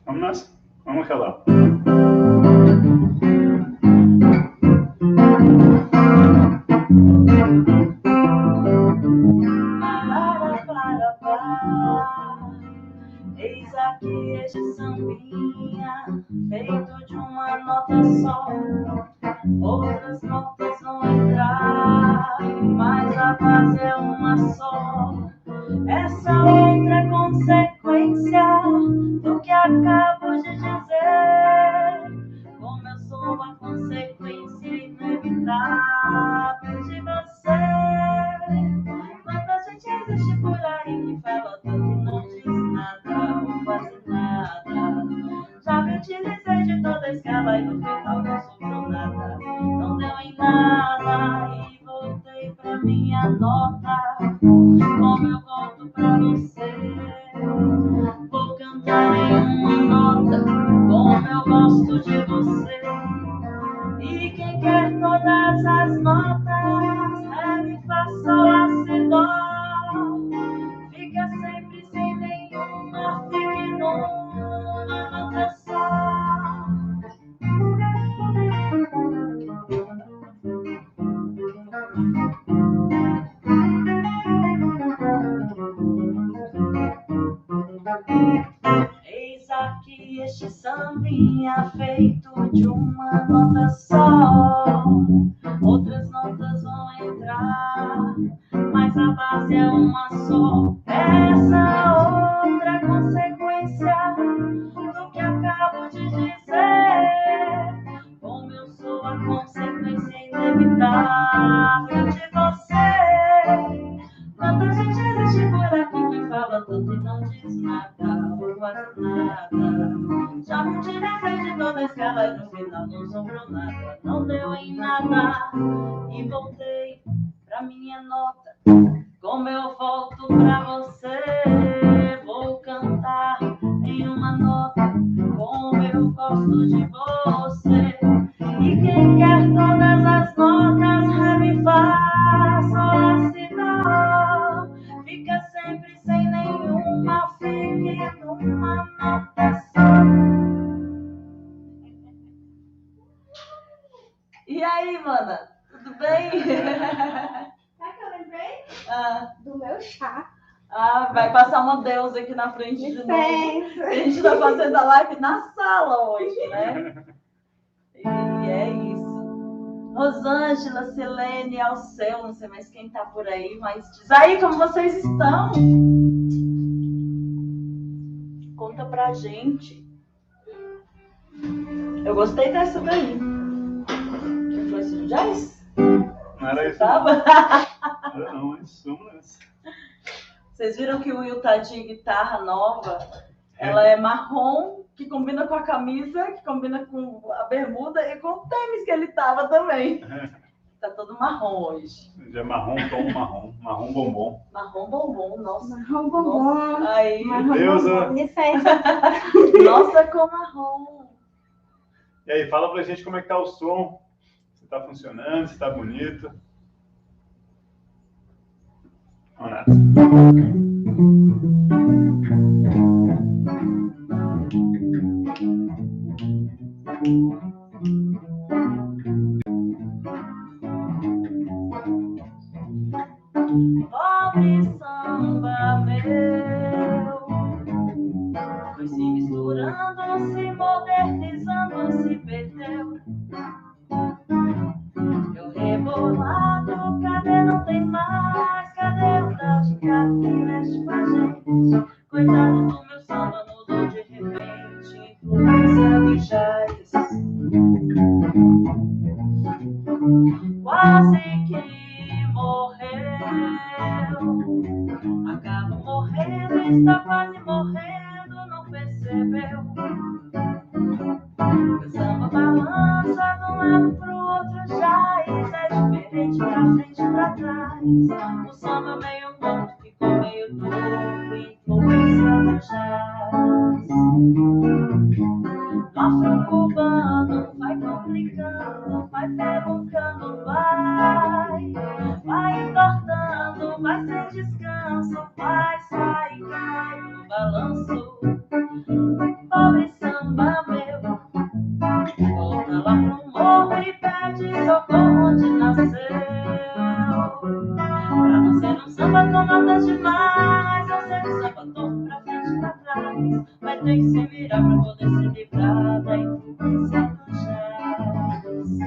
Vamos nessa. Vamos relar. Eis aqui este sambinha, feito de uma nota só. Outras notas vão entrar, mas a base é uma só. Essa outra é consequência do que acabo de dizer. Como eu sou a consequência inevitável de você. Quanta gente existe por aí que fala tanto e não diz nada ou quase nada. Já me utilizei de toda a escala e no final não sobrou nada. Não deu em nada e voltei pra minha nota. Como eu volto pra você, vou cantar em uma nota. Como eu gosto de você. E quem quer todas as notas, ré, mi, fá, sol, lá, si, dó. Fica sempre sem nenhuma, fique numa nota só. Eis aqui este sambinha feito de uma nota só. Outras notas vão entrar, mas a base é uma só. Essa outra é consequência do que acabo de dizer. Como eu sou a consequência inevitável de você. Quanta gente existe por aqui que fala tanto e não diz nada ou quase nada. Já me utilizei de toda a escala e no final não sobrou nada. Não deu em nada e voltei pra minha nota. Como eu volto pra você, vou cantar em uma nota. Como eu gosto de você. E quem quer todas as notas, ré, mi, fá, sol, lá, si, dó. Fica sempre sem nenhuma, fique numa nota só. E aí, mana? Tudo bem? Sabe que eu lembrei? Do meu chá. Vai passar uma deusa aqui na frente de novo. A gente tá fazendo a live na sala hoje, né? E é isso. Rosângela, Silene, Alceu, não sei mais quem tá por aí, mas diz aí como vocês estão. Conta pra gente. Eu gostei dessa daí. Quem foi esse jazz? Não era isso. Tava? Não, é isso. Vamos nessa. Vocês viram que o Will tá de guitarra nova? Ela é marrom, que combina com a camisa, que combina com a bermuda e com o tênis que ele tava também. Tá todo marrom hoje. Já é marrom, tom marrom. Marrom bombom. Marrom bombom, nossa. Marrom bombom. Nossa. Aí. Marrom Deusa. bombom. Licença. Nossa, com marrom. E aí, fala pra gente como é que tá o som. Se tá funcionando, se tá bonito. Vamos nessa. Pobre samba meu, foi se misturando, se modernizando, se perdeu. Eu rebolado, cadê não tem mais? Cadê o tal de cara que mexe com a gente? Coitado do meu samba, mudou de repente, influência do jazz. Quase que morreu, acaba morrendo, está quase morrendo, não percebeu. O samba balança de um lado pro outro, jazz é diferente pra frente e pra trás. O samba meio morto ficou meio duro, influência do jazz. No afro-cubano vai complicando, vai perguntando, vai entortando, vai sem descanso, vai, sai, cai no balanço. Pobre vai ter que se virar pra poder se livrar da influência do jazz.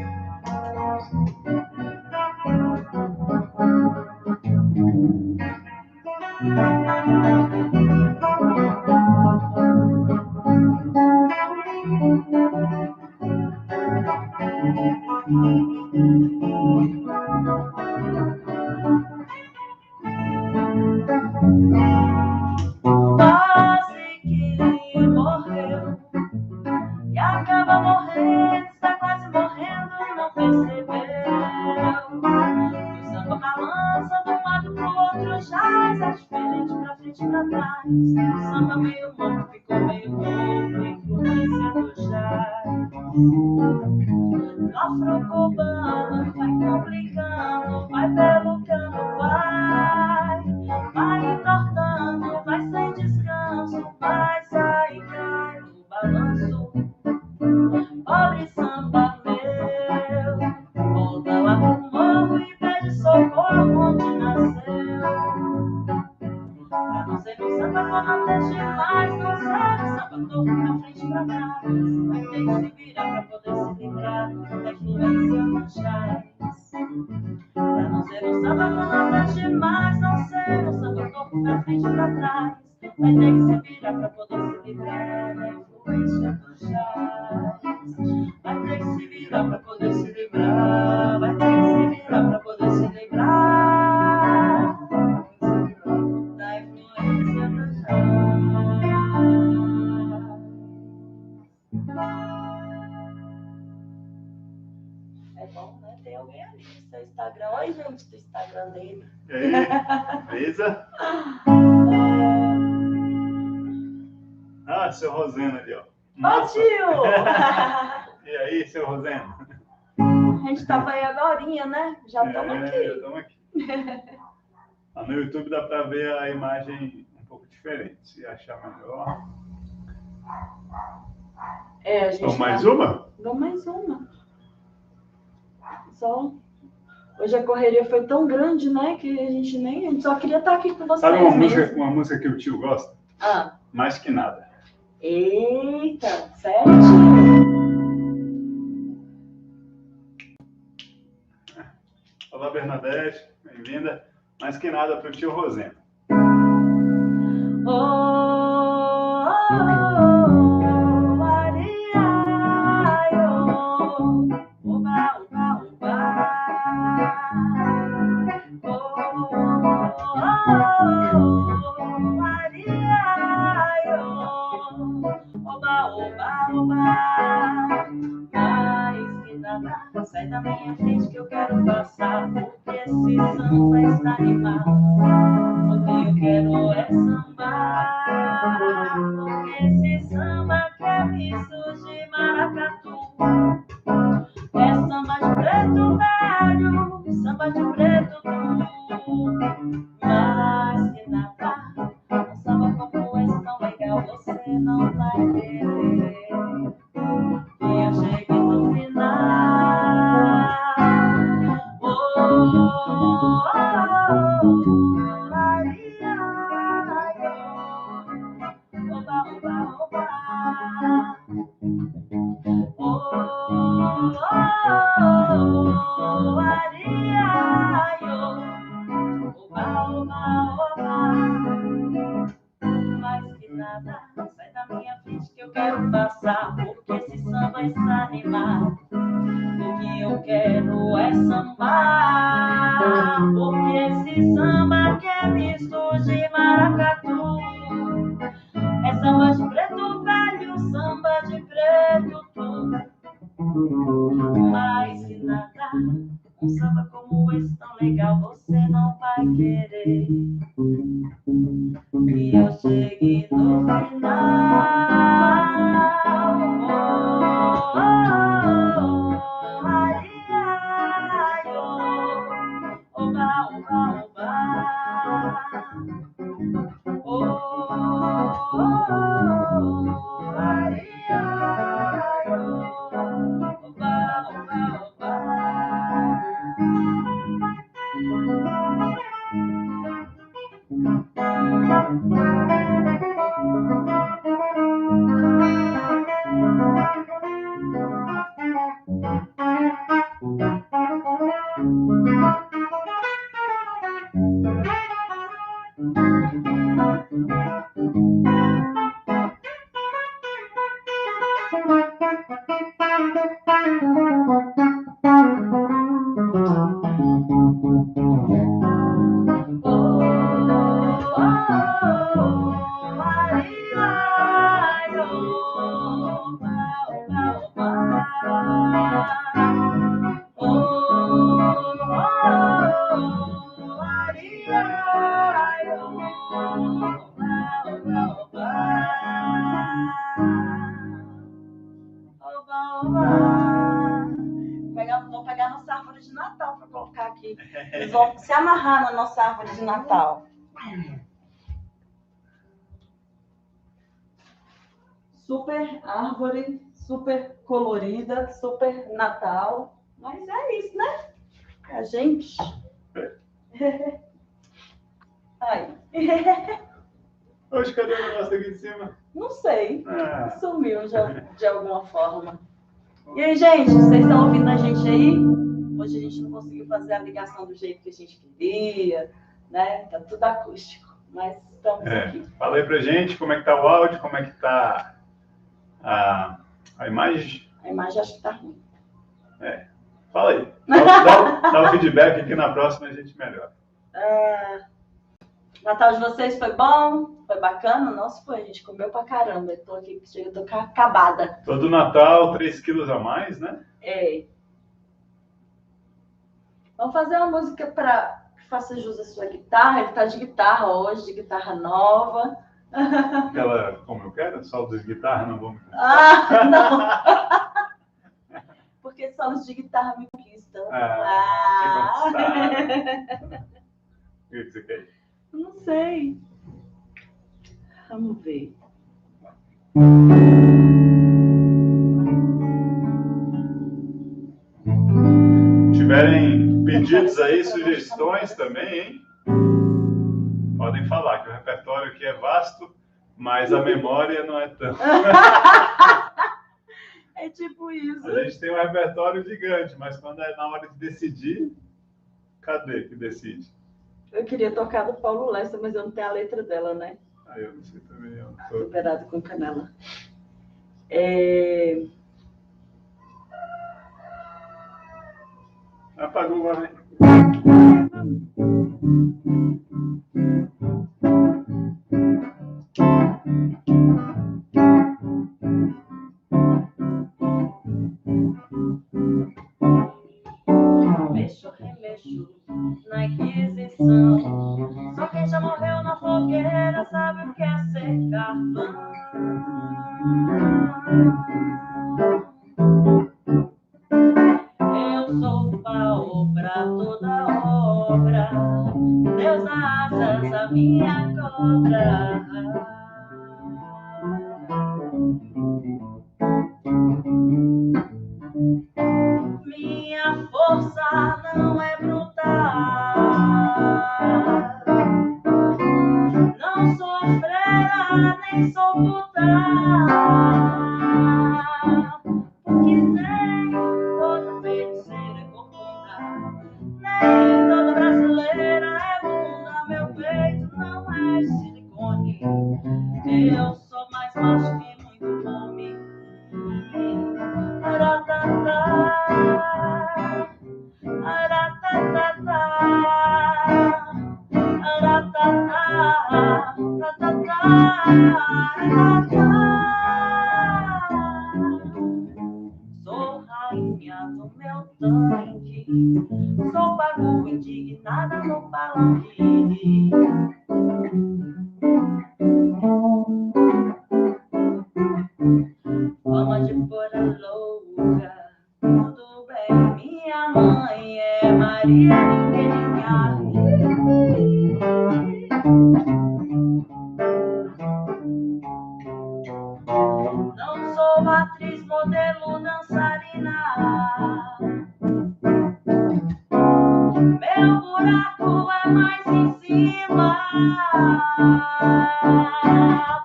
Quase que morreu e acaba morrendo, está quase morrendo e não percebeu. O samba balança de um lado pro outro, jazz é diferente pra frente e pra trás. O samba meio morto ficou meio louco, influência do jazz. O afro-cubano vai complicando, vai pelo cano, vai entortando, vai sem descanso, vai sair, cai no balanço. Pobre samba meu, volta lá pro morro e pede socorro onde nasceu. Pra não ser um samba quando deixe mais, não ser um samba torto pra frente e pra trás. Vai ter que se virar pra poder se livrar da influência do jazz. Pra não ser um samba quando deixe mais, não ser um samba torto pra frente e pra trás. Vai ter que se virar pra poder se livrar da influência do jazz. Vai ter que se virar pra poder se livrar. Vai ter que se virar pra poder se livrar da influência do jazz. É bom, né? Tem alguém ali no seu Instagram. Oi, gente do Instagram dele. E aí, beleza? Ah, seu Roseno ali, ó. Ô, Nossa. tio! E aí, seu Roseno? A gente tava aí agorinha, né? Já estamos Já aqui. estamos aqui. Lá no YouTube dá pra ver a imagem um pouco diferente, se achar melhor. É, a gente Vamos mais tá- uma? Vamos mais uma. Só. Hoje a correria foi tão grande, né? Que a gente só queria estar aqui com vocês Sabe uma mesmo. música que o tio gosta? Ah. Mais que nada. Eita, certinho. Olá, Bernadette, bem-vinda. Mais que nada para o tio Roseno. Oh, ariaio, oba, oba, oba. Oh, ariaio, oba, oba, oba. Mais que nada, sai da minha frente que eu quero passar, porque esse samba está animado. O que eu quero é sambar, porque esse samba que é misto de maracatu. É samba de preto velho, samba de preto duro. Mas que nada, um samba como esse tão legal você não vai querer. E eu cheguei no final. Oh, Maria, oba, oba, oba. Oh, Maria, oba, oba, oba. Mais que nada, sai da minha frente que eu quero passar, porque esse samba está animado. O que eu quero é sambar, porque esse samba que é misto de maracatu. É samba de preto velho, samba de preto tudo. Mais que nada, um samba como esse tão legal você não vai querer. E eu cheguei no final. Maria, oba, oba, oba. Vou pegar nossa árvore de Natal para colocar aqui. Eles vão se amarrar na nossa árvore de Natal. Super árvore, super colorida, super Natal. Mas é isso, né? A gente. Ai. Hoje, cadê o negócio aqui em cima? Não sei. Ah. Sumiu de alguma forma. E aí, gente, vocês estão ouvindo a gente aí? Hoje a gente não conseguiu fazer a ligação do jeito que a gente queria, né? Tá tudo acústico, mas estamos aqui. Fala aí pra gente como é que tá o áudio, como é que tá a imagem. A imagem acho que tá ruim. Fala aí. Dá o feedback aqui na próxima a gente melhora. Natal de vocês foi bom? Foi bacana? Nossa, foi. A gente comeu pra caramba. Eu tô aqui, eu tô acabada. Todo Natal, 3 quilos a mais, né? É. Vamos fazer uma música para que faça jus à sua guitarra. Ele tá de guitarra hoje, de guitarra nova. Aquela, como eu quero, solo de guitarra, não vamos... Não! Porque solos de guitarra me conquistam. O que você quer? Não sei. Vamos ver. Tiverem pedidos aí, sugestões também, hein? Podem falar, que o repertório aqui é vasto, mas a memória não é tão. É tipo isso. A gente tem um repertório gigante, mas quando é na hora de decidir, cadê que decide? Eu queria tocar do Paulo Lessa, mas eu não tenho a letra dela, né? Eu não sei também. Eu tô... Superado com canela. Apagou agora, hein? Mexo, remexo na Inquisição. Só quem já morreu na fogueira sabe o que é ser carvão. Eu sou pau pra toda obra, Deus dá asas à minha cobra. Minha força não é brutal, não sou freira nem sou puta. Porque nem toda feiticeira é corcunda, nem toda brasileira é bunda. Meu peito não é de silicone, eu sou mais macho que muito homem. Aratatá, aratatá, aratatá, sou rainha do meu tanque, sou bagulho indignada no palanque. Fama de fora louca, tudo bem. Minha mãe é Maria não sou atriz, modelo, dançarina. Meu buraco é mais em cima.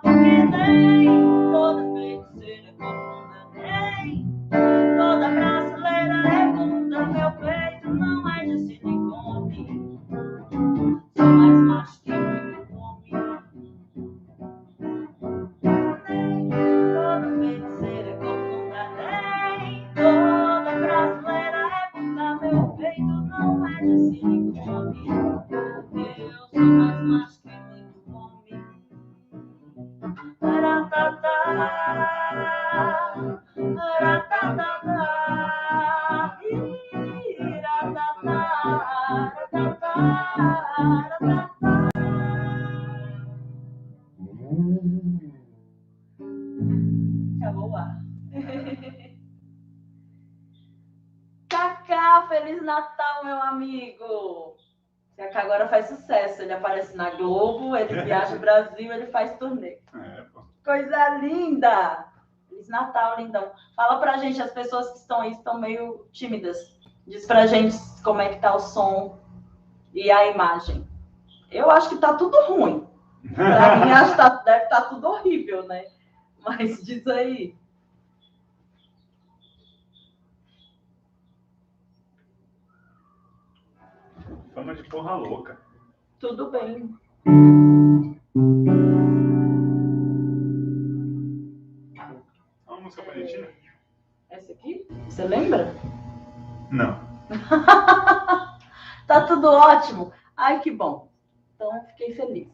Porque nem toda feiticeira é corcunda, nem toda brasileira é bunda. Meu peito não é de silicone, sou mais macho que muito homem. Nem toda feiticeira é corcunda, Acabou o ar. Cacá, Feliz Natal, meu amigo! Cacá agora faz sucesso. Ele aparece na Globo, ele viaja o Brasil, ele faz turnê. Coisa linda! Feliz Natal, lindão. Fala pra gente, as pessoas que estão aí estão meio tímidas. Diz pra gente como é que tá o som e a imagem. Eu acho que tá tudo ruim. Pra mim, acho que deve estar tudo horrível, né? Mas diz aí. Fama de porra louca. Tudo bem. Uma música bonitinha? Essa aqui? Você lembra? Não. Tá tudo ótimo. Ai, que bom. Então, eu fiquei feliz.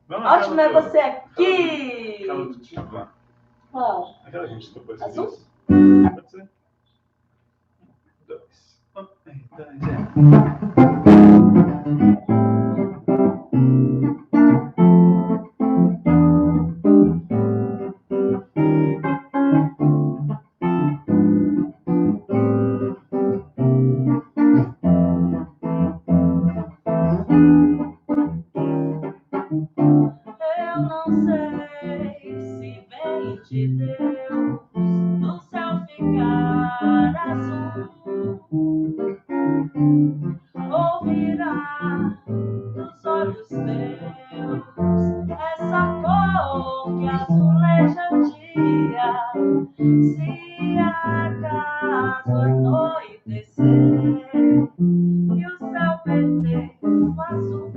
Vamos Ótimo é você aqui. Aquela do tipo lá. Qual? Aquela que a gente tocou esse Azul? disco. Pode ser. 1, 2. 1, 2, Eu não sei se vem de Deus no céu ficar azul ou virá dos olhos teus essa cor que azuleja o dia. Se acaso anoitecer e o céu perder o azul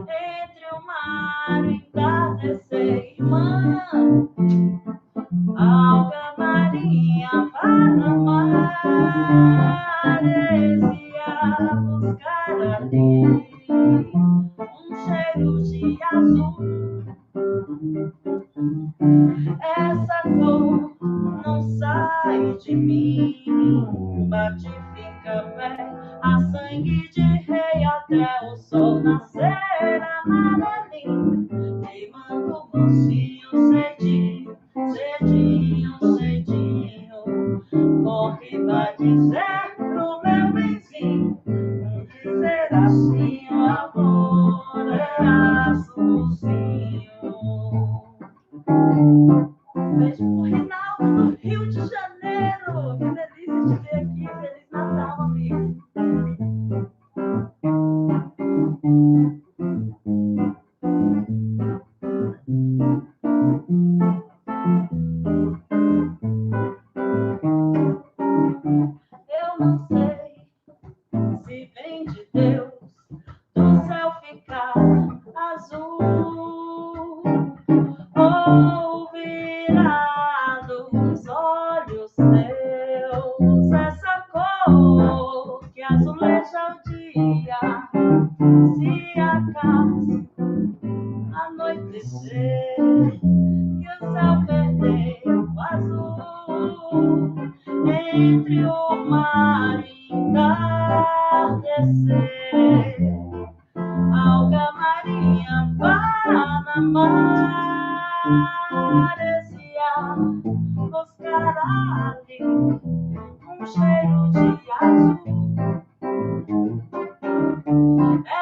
entre o mar e entardecer, irmã, alga marinha vá na maresia buscar ali um cheiro de azul. Essa cor não sai de mim, bate fica pé, a sangue de rei até o sol nascer amarelinho, queimando o mocinho cedinho, cedinho, cedinho. Corre vai dizer pro meu vizinho, dizer assim, o amor é azulzinho. Beijo pro Rinaldo do Rio de Janeiro. Que delícia de ver aqui. Feliz Natal, amigo. Eu não sei se vem de Deus do céu ficar azul ou virá dos olhos teus essa cor que azuleja o dia. Se acaso anoitecer e o céu perder o azul entre o mar e entardecer, alga marinha vá na maresia buscar ali um cheiro de azul.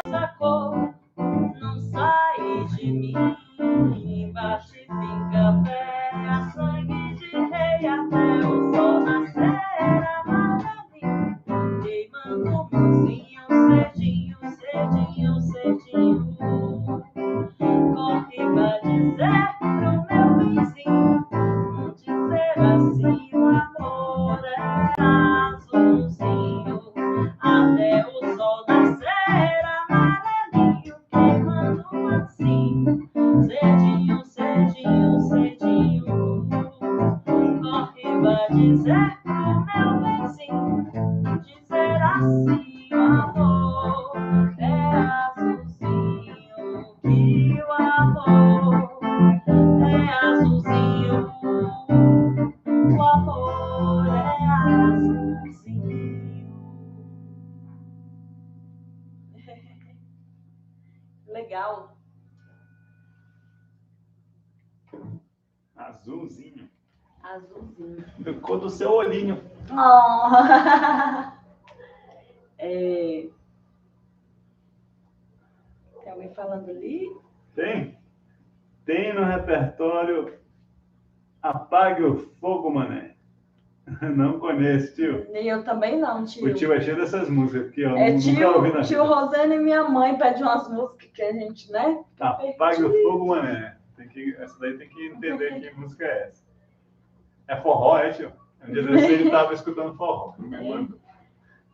Essa cor não sai de mim, bate fica pé, a sangue de rei até o sol nascer amarelinho, queimando o mocinho cedinho, cedinho, cedinho. Corre vai dizer pro meu vizinho, dizer assim, o amor é azulzinho, até o sol nascer amarelinho, queimando assim, cedinho, cedinho, cedinho. Corre vai dizer pro meu vizinho, dizer assim, o amor é azulzinho, que o amor é azulzinho. Azulzinho. Da cor do seu olhinho. Oh. Tem alguém falando ali? Tem? Tem no repertório Apague o Fogo, Mané. Não conheço, tio. E eu também não, tio. O tio é cheio dessas músicas aqui, ó. É Nunca ouvi na tio vida. Rosane e minha mãe pedem umas músicas que a gente, né? Apague o Fogo, Mané. Essa daí tem que entender que música é essa. É forró, é, tio? Um dia desse ele estava escutando forró. Me mandou.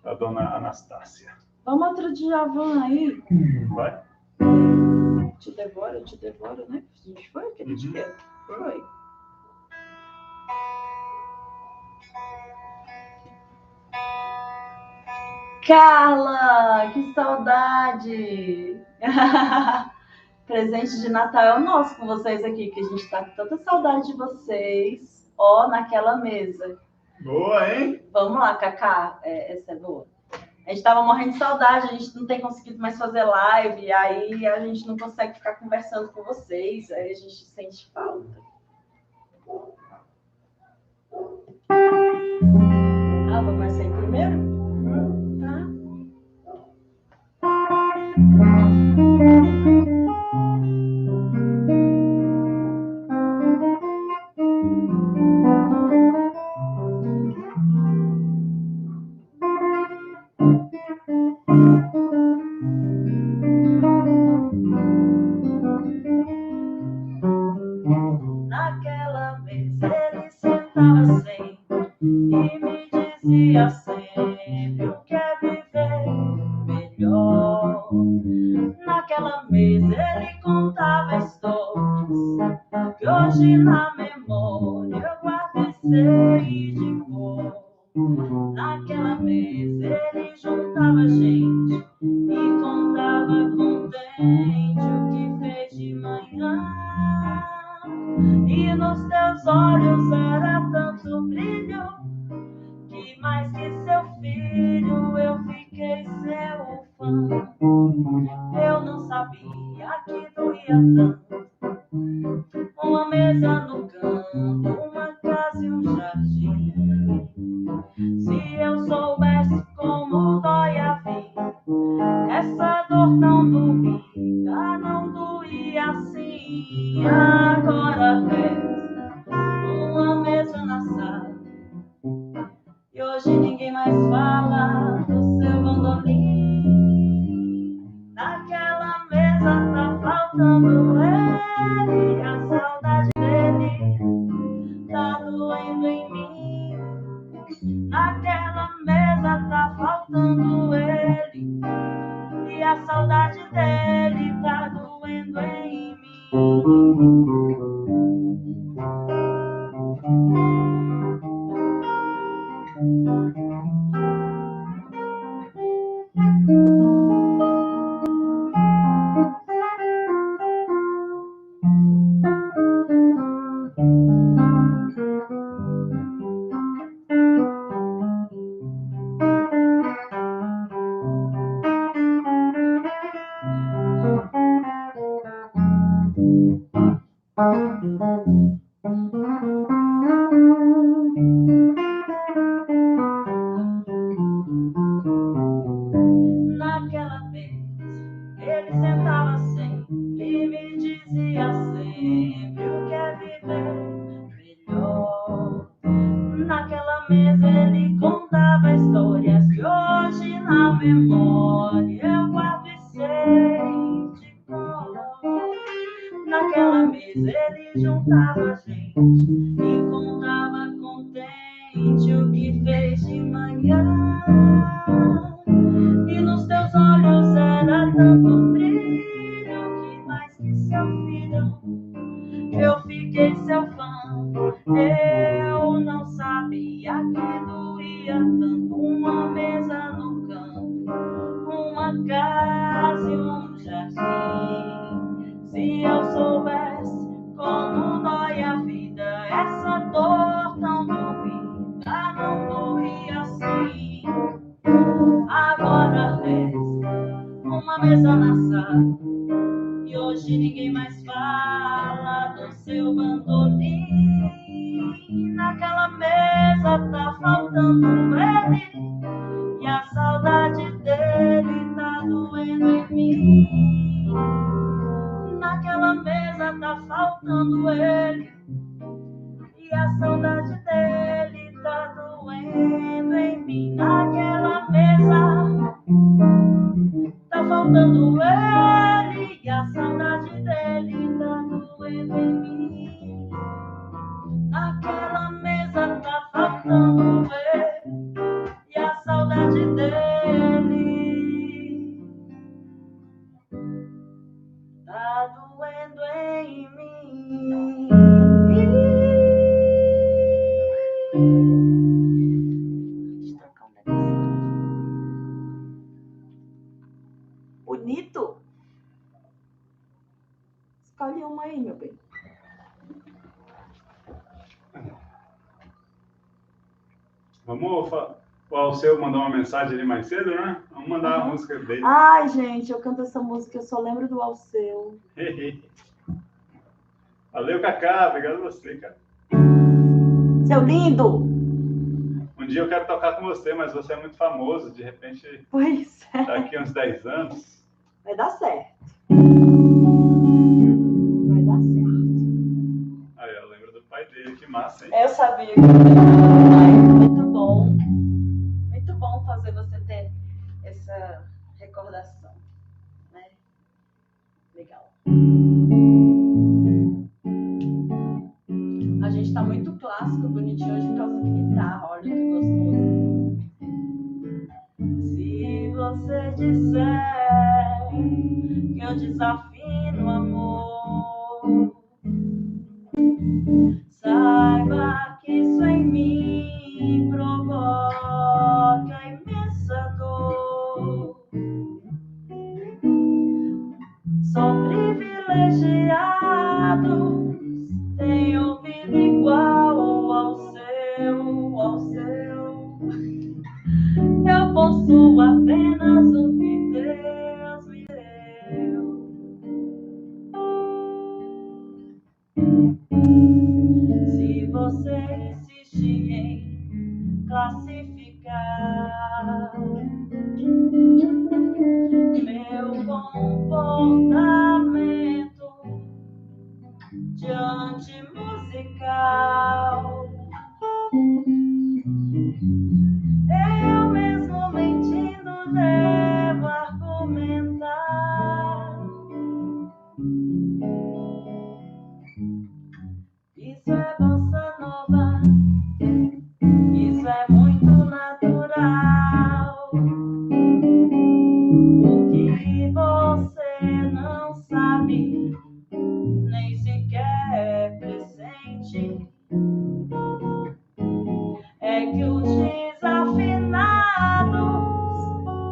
Da dona Anastácia. Vamos outro dia, Van, aí. Vai? Te devoro, né? A gente foi aquele dia. Foi. Carla, que saudade! Presente de Natal é o nosso com vocês aqui, que a gente tá com tanta saudade de vocês. Ó, naquela mesa. Boa, hein? Vamos lá, Cacá. Essa é boa. A gente tava morrendo de saudade, a gente não tem conseguido mais fazer live, aí a gente não consegue ficar conversando com vocês, aí a gente sente falta. Ah, vou começar aí primeiro? Tá. Naquela mesa ele sentava sempre e me dizia sempre o que é viver melhor. Naquela mesa ele contava histórias que hoje na memória eu guardo e sei de cor. Naquela mesa ele juntava gente e contava contente o que fez de manhã. E nos teus olhos era tanto brilho que mais que seu filho eu fiquei seu fã. Eu não sabia que doía tanto uma mesa no canto, uma casa e um jardim. Se eu soubesse como dói a vida, essa dor tão doída não doía assim. Agora resta uma mesa na sala e hoje ninguém mais fala do seu bandolim. Naquela mesa tá faltando ele, a saudade dele tá doendo em mim. Naquela mesa tá faltando ele e a saudade dele tá doendo em mim. Naquela vez ele sentava sempre e me dizia sempre o que é viver melhor. Naquela mesa ele contava histórias que hoje na memória eu guardo e sei de cor. Naquela mesa ele juntava gente e contava contente o que fez de manhã. E nos teus olhos era tanto brilho que mais que seu filho eu fiquei seu fã. Eu não sabia que doía tanto uma mesa no canto, uma casa e um jardim. Se eu soubesse como dói a vida, essa dor tão doída não doía assim. Agora resta uma mesa na sala e hoje ninguém mais fala do seu bandolim. dele. E a saudade dele tá doendo em mim. Naquela mesa tá faltando ele. E a saudade dele tá doendo em mim. Naquela mesa tá faltando ele. E a saudade dele tá doendo em mim. Deixa eu tocar um negocinho. Bonito? Escolhe uma aí, meu bem. Vamos. O Alceu mandou uma mensagem ali mais cedo, né? Vamos mandar a música dele. Ai, gente, eu canto essa música, eu só lembro do Alceu. Valeu, Cacá. Obrigado a você, cara. Seu lindo! Um dia eu quero tocar com você, mas você é muito famoso. De repente, Pois é. daqui uns 10 anos. Vai dar certo. Vai dar certo. Aí, eu lembro do pai dele. Que massa, hein? Eu sabia que muito bom. Muito bom fazer você ter essa recordação, né? Legal. A gente tá muito clássico, bonitinho hoje por causa de guitarra. Olha que gostoso. Se você disser que eu desafino amor, saiba que isso em mim provoca imensa dor. Sou privilegiado, tenho ouvido igual ao seu, ao seu. Eu possuo apenas o que Deus me deu. Se você insistir em classificar meu comportamento de antimusical, eu mesmo mentindo devo argumentar. Isso é bossa nova, isso é muito natural. O que você não sabe, nem sequer pressente, é que os desafinados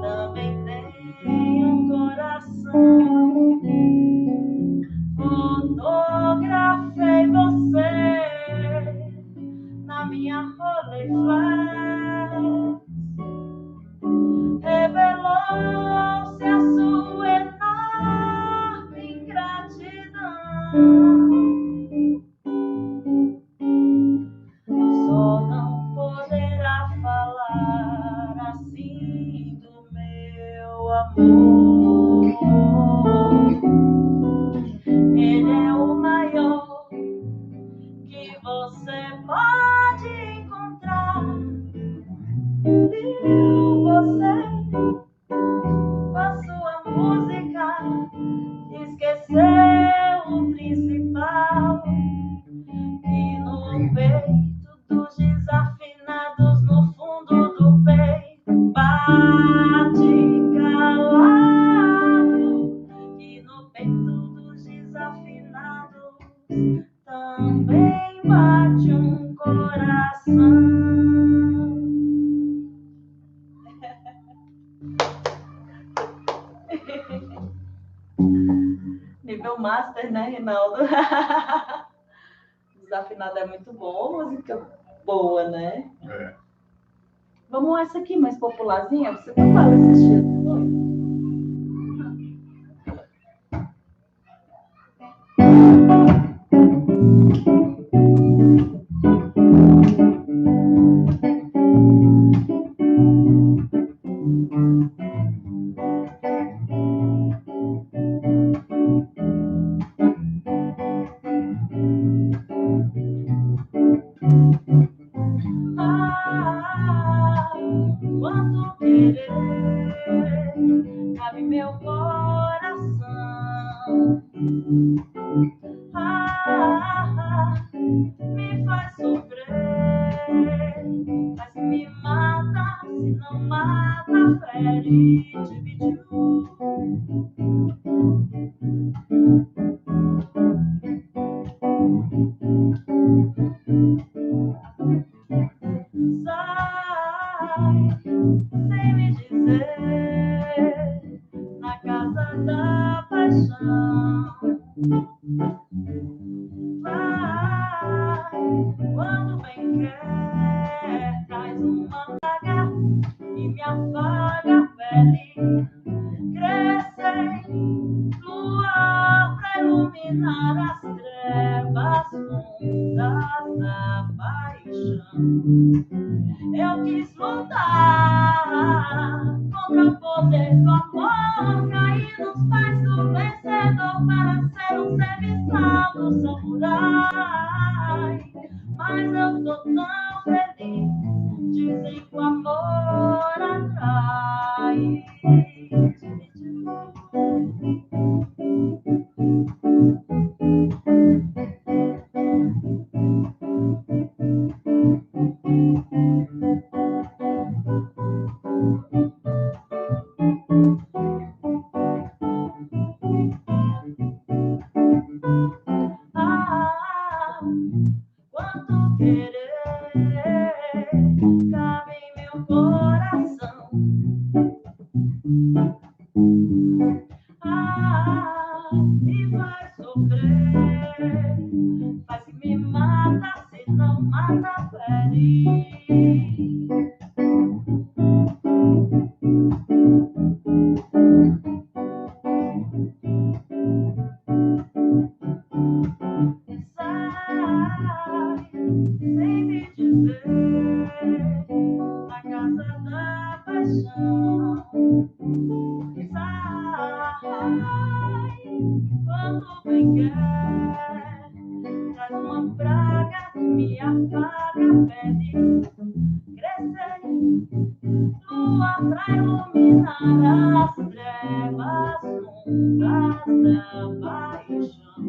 também têm um coração. Fotografei você na minha Rolleiflex. Revelou-se a sua enorme ingratidão. Só não poderá falar assim do meu amor. Ele é o maior que você pode encontrar. Viu você com a sua música, esqueceu o principal. E no peito dos desafinados, no fundo do peito, bate calado. E no peito dos desafinados também bate um coração. Nível master, né, Reinaldo? Desafinado é muito bom, música boa, né? É. Vamos essa aqui mais popularzinha? Você não vai assistir, não? quer, traz uma praga e me apaga a pele. Crescem luar pra iluminar as trevas fundas da paixão. Eu quis lutar contra o poder do amor, cair nos pés do vencedor para ser um serviçal do samurai. Mas eu tô tão feliz, dizem que o amor atrai. Ah, quanto querer cabe em meu coração. Ah, me faz sofrer, faz que me mata, se não mata, fere. Sai, sem me dizer, na casa da paixão. Sai, quando bem quer, traz uma praga que me afaga a pele. Crescer, lua pra iluminar as trevas fundas da paixão.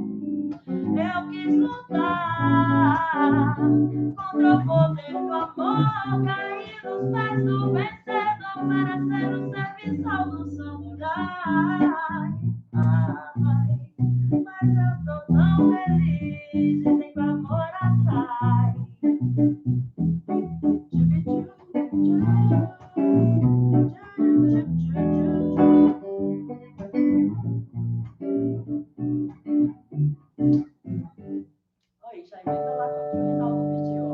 Eu quis lutar contra o poder do amor, cair nos pés do vencedor para ser o serviçal do samurai. Mas eu tô tão feliz, dizem que o amor atrai. Oi, já emenda lá com o que o Reinaldo pediu, ó.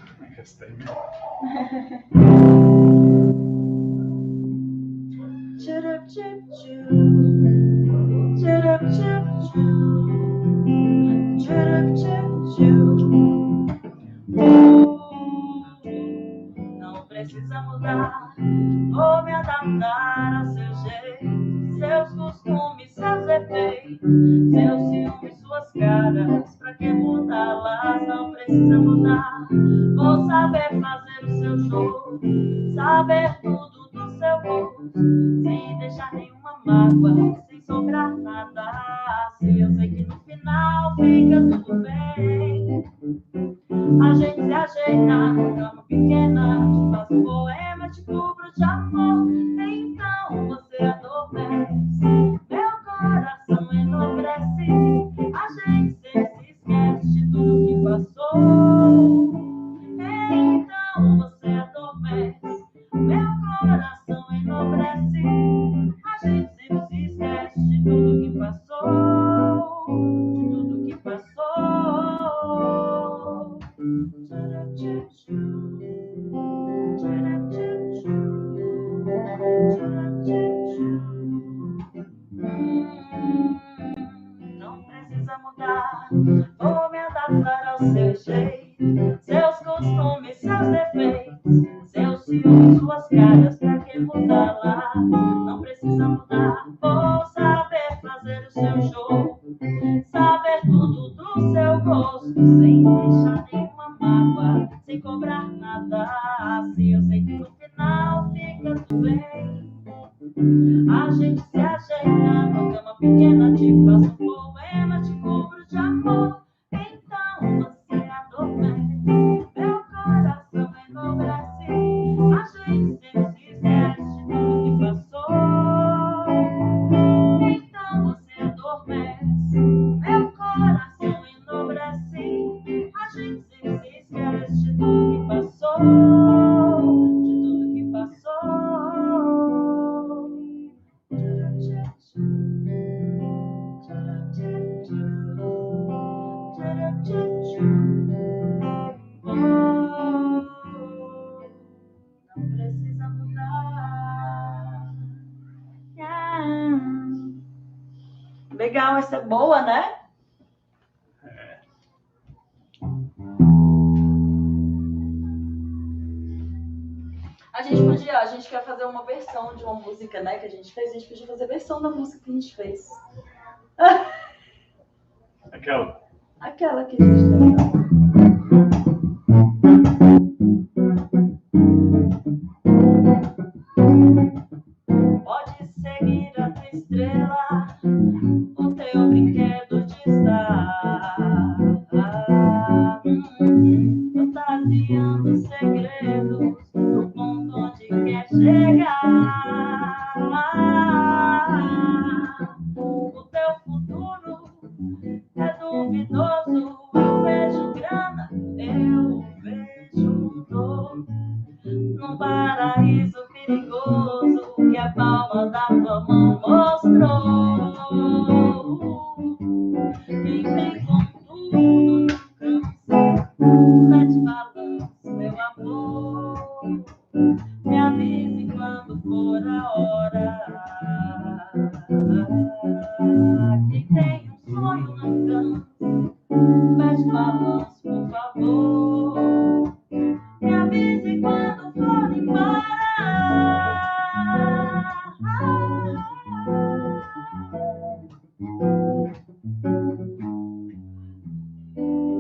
Como é que essa termina? Não precisa mudar, vou me adaptar ao seu jeito, seus costumes, seus defeitos, seus ciúmes, suas caras, pra que mudá-las? Não precisa mudar, vou saber fazer o seu jogo, saber tudo do seu gosto, sem deixar nenhuma mágoa, sem sobrar nada. Se eu sei que no final fica tudo bem, a gente se ajeita na cama pequena, te faço um poema, te cubro de amor. Então você adormece, meu coração enobrece, a gente sempre se esquece de tudo que passou. Então você adormece, meu coração enobrece, a gente sempre se esquece de tudo que passou, de tudo que passou. Não precisa mudar, vou me adaptar ao seu jeito, seus costumes, seus defeitos, seus ciúmes, suas caras, pra que mudá-la? Não precisa mudar, vou saber fazer o seu jogo, saber tudo do seu gosto, sem deixar nenhuma mágoa, sem cobrar nada. Assim eu sei que no final fica tudo bem, a gente se ajeita na cama pequena, te faço um poema, te cubro de amor. Então você adormece, meu coração enobrece, a gente sempre se esquece de tudo que passou. Então você adormece, meu coração enobrece, a gente sempre se esquece de tudo que passou, de tudo que passou. Legal, essa é boa, né? A gente quer fazer uma versão de uma música, né, que a gente fez. A gente podia fazer a versão da música que a gente fez. Aquela que a gente fez. Pode seguir a tua estrela, o teu brinquedo de estar fantasiando segredos no ponto onde quer chegar. O teu futuro é duvidoso. Eu vejo grana, eu vejo dor, num paraíso perigoso que a palma da tua mão mostrou. Quem vem com tudo não cansa, mete balanço, meu amor. Me avise quando for a hora. Quem tem um sonho não cansa, mete balanço, por favor. Me avise quando for embora.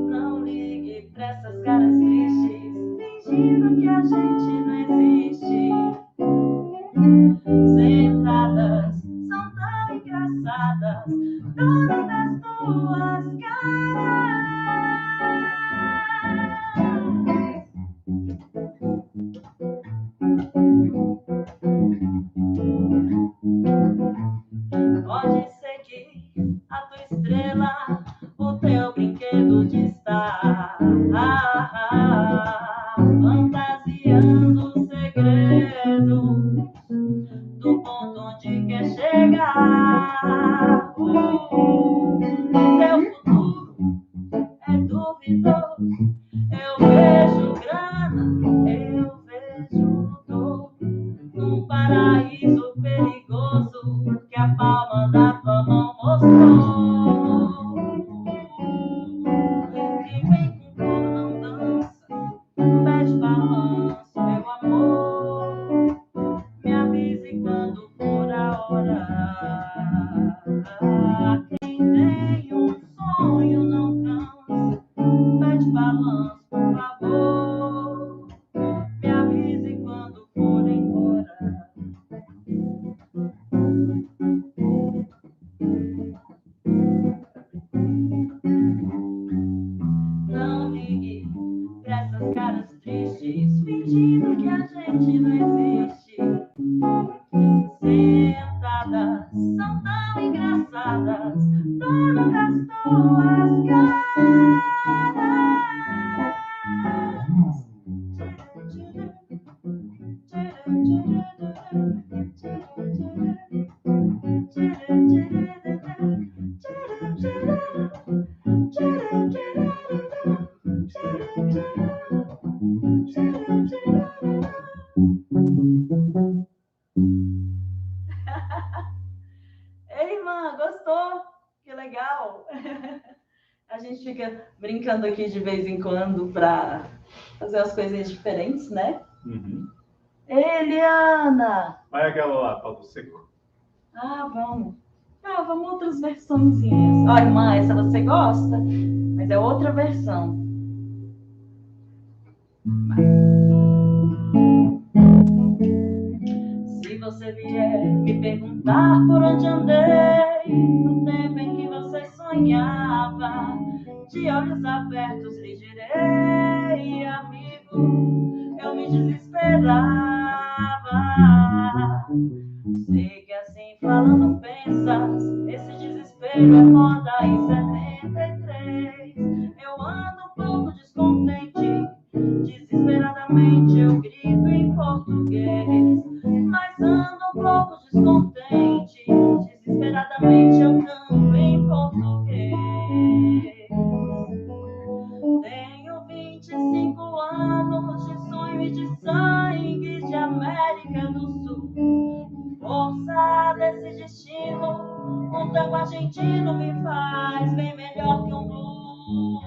Não ligue pra essas caras tristes, fingindo que a gente não existe. Sentadas, são tão engraçadas, todas as tuas caras. Pode seguir a tua estrela, o teu brinquedo de estar fantasiando o segredo do ponto onde quer chegar. O teu futuro é duvidoso. Eu vejo grana, eu vejo dor, num paraíso perigoso que a palma da tua mão mostrou. Quem vem com tudo não dança, mete balanço, meu amor. Me avise quando for a hora. Quem tem um sonho não cansa, mete balanço, por favor. Me avise quando for embora. Não ligue pra essas caras tristes, fingindo que a gente não existe. Sentadas, são tão engraçadas, todas as tuas caras. Ei, irmã, gostou? Que legal! A gente fica brincando aqui de vez em quando para fazer as coisinhas diferentes, né? Uhum. Eliana! Vai aquela lá, pau do seco. Ah, vamos. Ah, vamos outras versõezinhas. Ó, irmã, essa você gosta, mas é outra versão. Se você vier me perguntar por onde andei, no tempo em que você sonhava, de olhos abertos lhe direi, amigo, eu me desesperava. Sei que assim falando pensas, esse desespero é moda em 73. Eu ando um pouco descontente, desesperadamente eu grito em português. Mas ando um pouco descontente, desesperadamente eu canto em português. Tenho 25 anos de sonho e de sangue de América do Sul. Força desse destino, um Um tango argentino me faz bem melhor que um blues.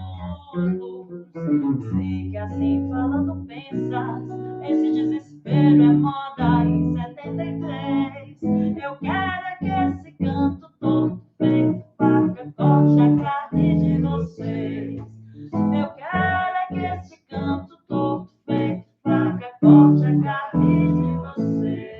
Sei que assim falando pensas, esse desespero é moda em 73. Eu quero é que esse canto todo feito faca corte a carne de vocês. Eu quero é que esse canto todo feito faca corte a carne de vocês.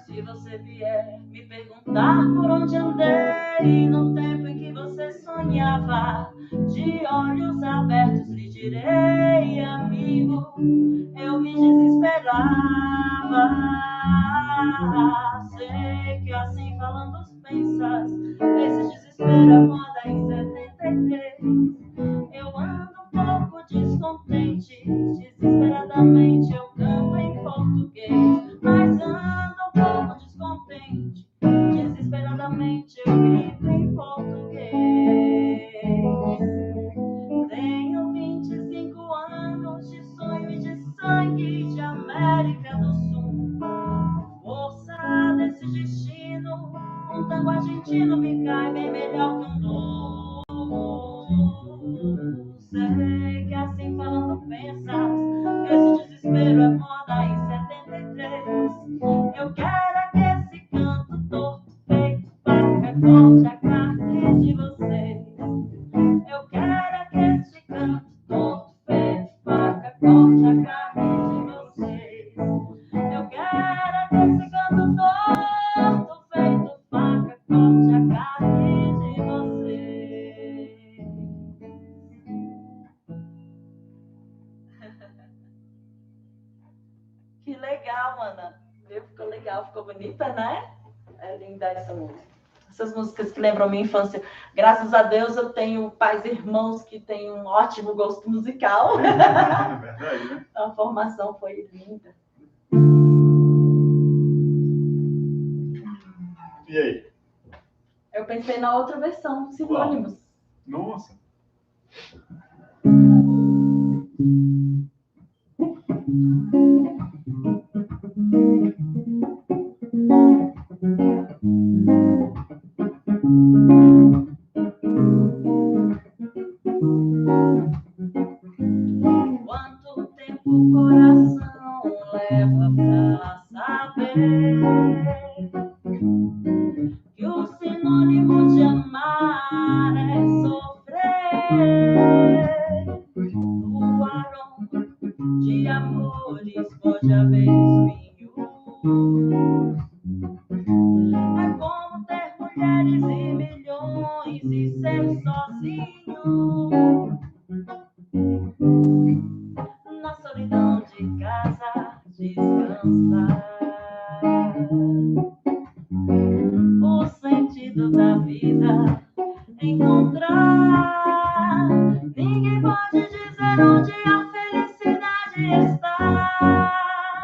Se você vier me perguntar por onde andei no tempo em que você sonhava, de olhos abertos lhe direi, amigo, eu me desesperava. Sei que assim falando pensas, esse desespero é moda em 73. Eu ando um pouco descontente, desesperadamente eu canto em português, mas ando um pouco descontente, desesperadamente eu grito em português. Tenho 25 anos de sonho e de sangue de América do Sul. Força desse destino, um tango argentino me cai bem melhor que um blues. Sei que assim falando pensas, esse desespero é moda em 73. Eu quero é que esse canto torto feito faca corte a carne de vocês. Eu quero é que esse canto torto feito faca corte a carne de vocês. Eu quero é que esse canto torto feito faca corte a carne de vocês. Que legal, Ana. Viu? Ficou legal, ficou bonita, né? É linda essa música. Essas músicas que lembram minha infância. Graças a Deus eu tenho pais e irmãos que têm um ótimo gosto musical. É verdade, né? A formação foi linda. E aí? Eu pensei na outra versão, sinônimos. Nossa. Quanto tempo o coração leva pra saber que o sinônimo de amar é sofrer? No aroma de amores pode haver espinhos. É como ter mulheres e milhões e ser sozinho. Na solidão de casa descansar. O sentido da vida encontrar. Ninguém pode dizer onde a felicidade está.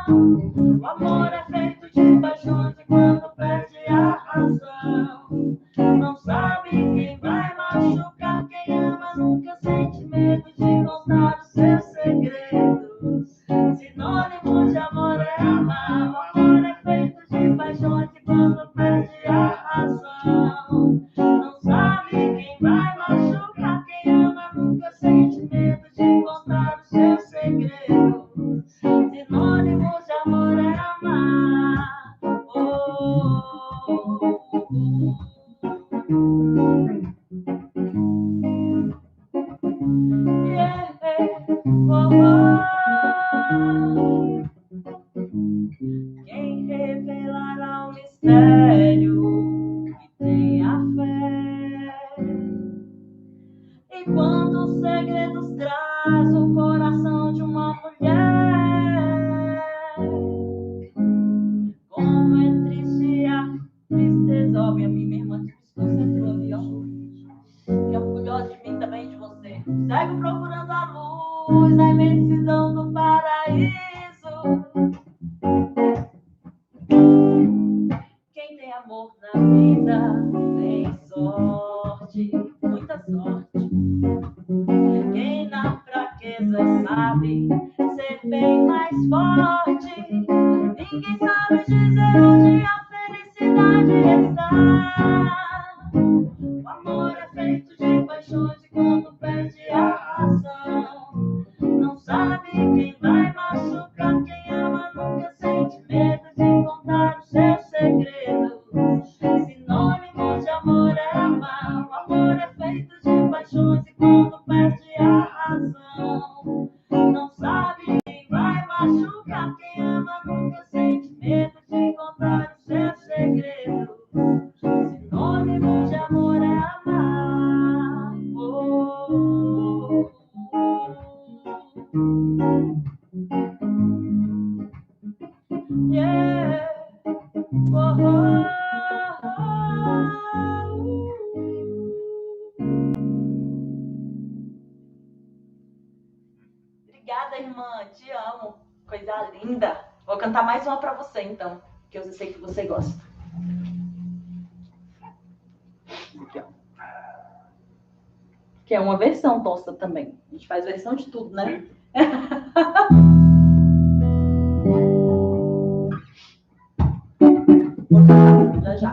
O amor é feito de paixões e quando perde a razão, não sabe quem vai machucar. Quem ama nunca sente medo de contar os seus segredos. Sinônimo de amor é amar. O amor é feito de paixões e quando perde a razão, não sabe quem vai machucar. Quem ama nunca sente medo de contar os seus segredos. Sinônimo de amor é amar. Yeah, Quem revelará o mistério que tem a fé? E quantos segredos traz o coração Cego procurando a luz na imensidão do paraíso. Quem tem amor na vida tem sorte, muita sorte. Quem na fraqueza sabe ser bem mais forte. Ninguém sabe dizer onde a felicidade está. O amor é feito de paixões e quando perde a razão, não sabe quem vai machucar. Quem ama nunca sente medo de contar os seus segredos. Sinônimo de amor é amar. O amor é feito de paixões e quando perde a razão, não sabe quem vai machucar. Quem ama nunca sente medo de contar os seus segredos. Sinônimo de amor é amar. Oh, yeah. Oh, Obrigada, irmã. Te amo. Coisa linda. Vou cantar mais uma pra você, então, que eu sei que você gosta. Aqui, ó. Que é uma versão tosta também. A gente faz versão de tudo, né? Vou cantar já já.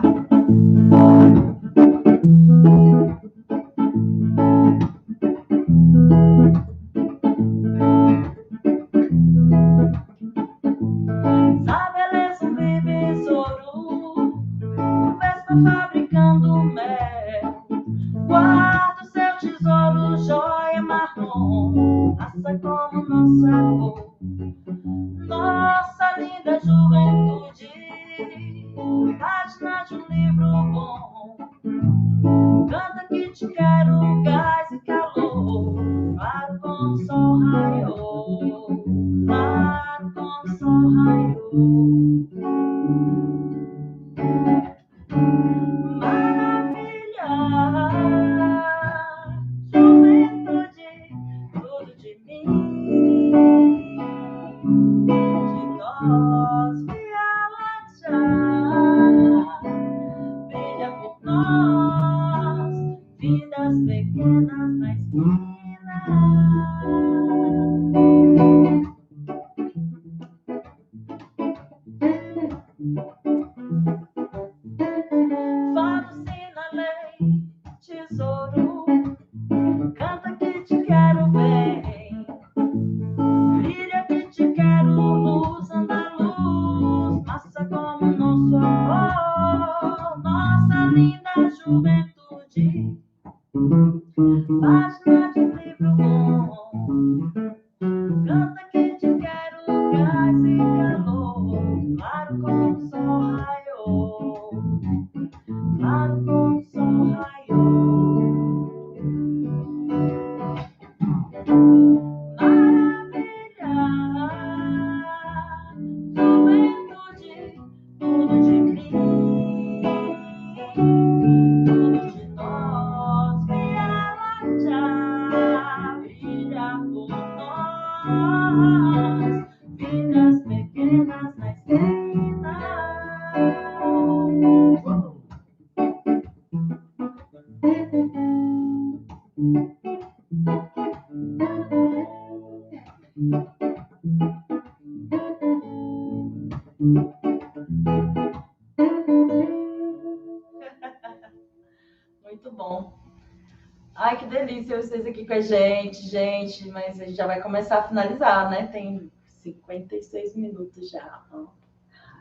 A beleza um besouro, Vespa fabricando mel. Guarda o seu tesouro, joia marrom, passa como nossa cor. Nossa linda juventude, página de um livro bom. Canta que te quero, gás e calor, claro como o sol raiou, claro como o sol raiou. Maravilha, juventude, tudo de mim, de nós, Via Láctea, brilha por nós, vidas pequenas na esquina. Fado sinalei, tesouro, canta que te quero bem, brilha que te quero, luz andaluz, massa como nosso amor, nossa linda juventude, página de um livro bom. Canta que te quero, gás e calor, claro como o sol raiou, claro como o sol raiou. Maravilha, juventude, tudo de mim, tudo de nós, Via Láctea, brilha por nós, vidas pequenas na esquina. Muito bom. Ai, que delícia vocês aqui com a gente, mas a gente já vai começar a finalizar, né? Tem 56 minutos já.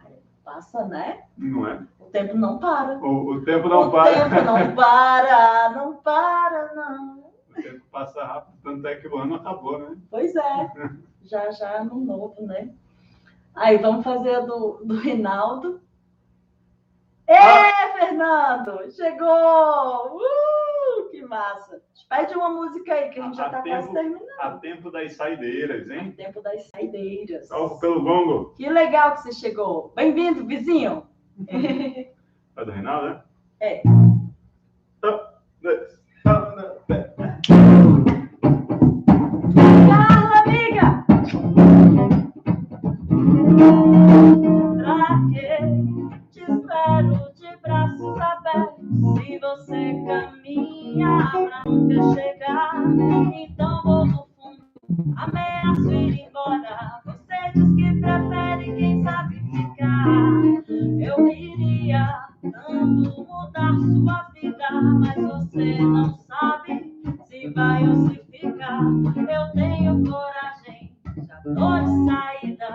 Ai, passa, né? Não é? O tempo não para. O tempo não para. O tempo não para, não para, não. O tempo passa rápido, tanto é que o ano acabou, né? Pois é, já no novo, né? Aí, vamos fazer a do Rinaldo. Fernando! Chegou! Que massa! Pede uma música aí, que a gente já tá quase terminando. A tempo das saideiras, hein? A tempo das saideiras. Salve pelo gongo. Que legal que você chegou. Bem-vindo, vizinho. É do Reinaldo, né? É. então vou no fundo, ameaço ir embora. Você diz que prefere quem sabe ficar. Eu queria tanto mudar sua vida, mas você não sabe se vai ou se ficar. Eu tenho coragem, já tô de saída.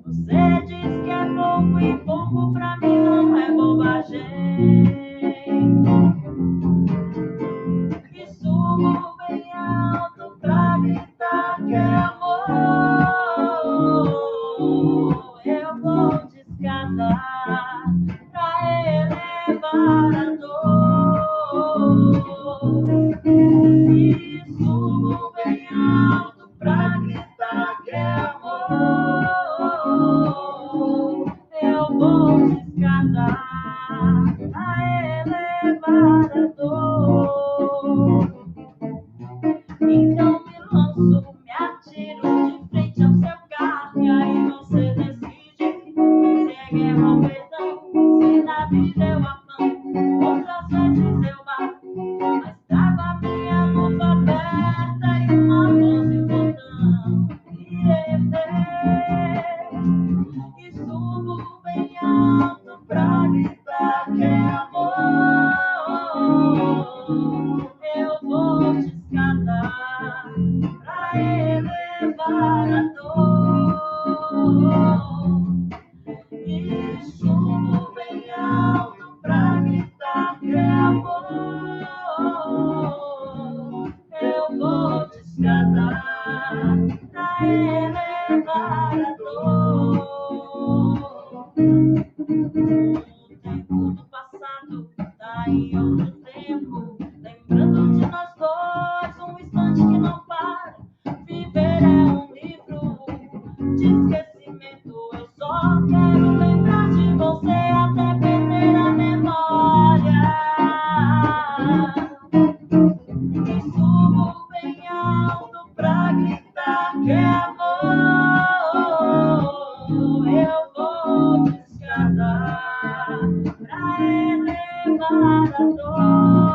Você diz que é pouco e pouco pra mim não é bobagem. E subo bem alto pra gritar que é amor. Eu vou de escada pra elevar a dor. E subo bem alto pra gritar que é amor. Eu vou de escada pra elevar a dor. Então me lanço, me atiro de frente ao seu carro. E aí você decide se é guerra ou perdão, se na vida eu afano, outras vezes eu bato, mas trago a minha luva aberta e uma 12 botão. E subo bem alto pra gritar que é amor. Eu vou te escadar pra elevar a dor. E subo bem alto pra gritar que é amor. Eu vou te escadar pra elevar a dor. O tempo do passado tá em outro tempo, lembrando de nós dois, um instante que não para. Viver é um livro de esquecimento. Eu só quero lembrar de você até perder a memória. E subo bem alto pra gritar que é amor. Eu vou te escadar pra elevar a dor.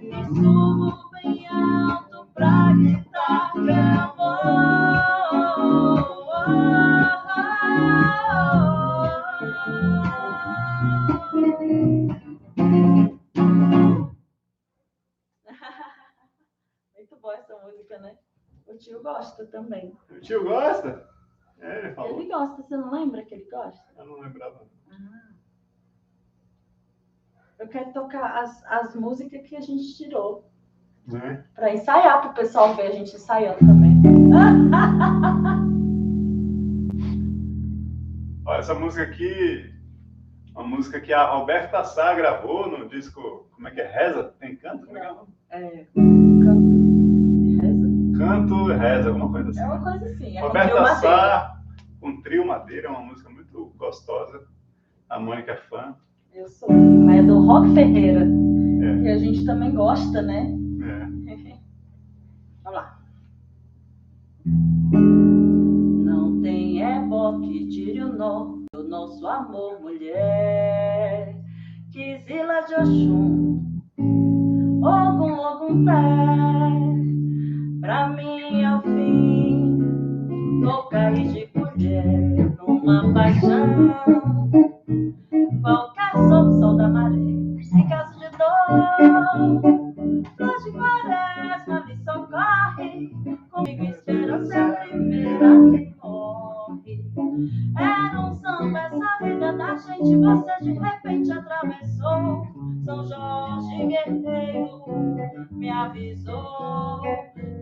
E subo bem alto pra gritar que é amor. Muito boa essa música, né? O tio gosta também. O tio gosta? É, ele falou. Ele gosta, você não lembra que ele gosta? Eu não lembrava. Eu quero tocar as músicas que a gente tirou Né? pra ensaiar, pro pessoal ver a gente ensaiando também. Olha, essa música aqui, uma música que a Roberta Sá gravou no disco, como é que é? Reza? Tem canto? Como é que é o nome? Canto e Reza, alguma coisa assim. É uma coisa assim. É Roberta Sá com Trio Madeira, é uma música muito gostosa. A Mônica é fã. Eu sou. Mas é do Rock Ferreira, É. que a gente também gosta, né? É. Vamos lá. Não tem ebó que tire o nó do nosso amor, mulher. Que Zila de Oxum, Ogum pé. Pra mim é o fim, vou cair de colher numa paixão. Qualquer sol da maré, em caso de dor, flor de quaresma me socorre. Comigo esperança é a primeira que morre. Era um samba essa vida da gente, você de repente atravessou. São Jorge Guerreiro me avisou.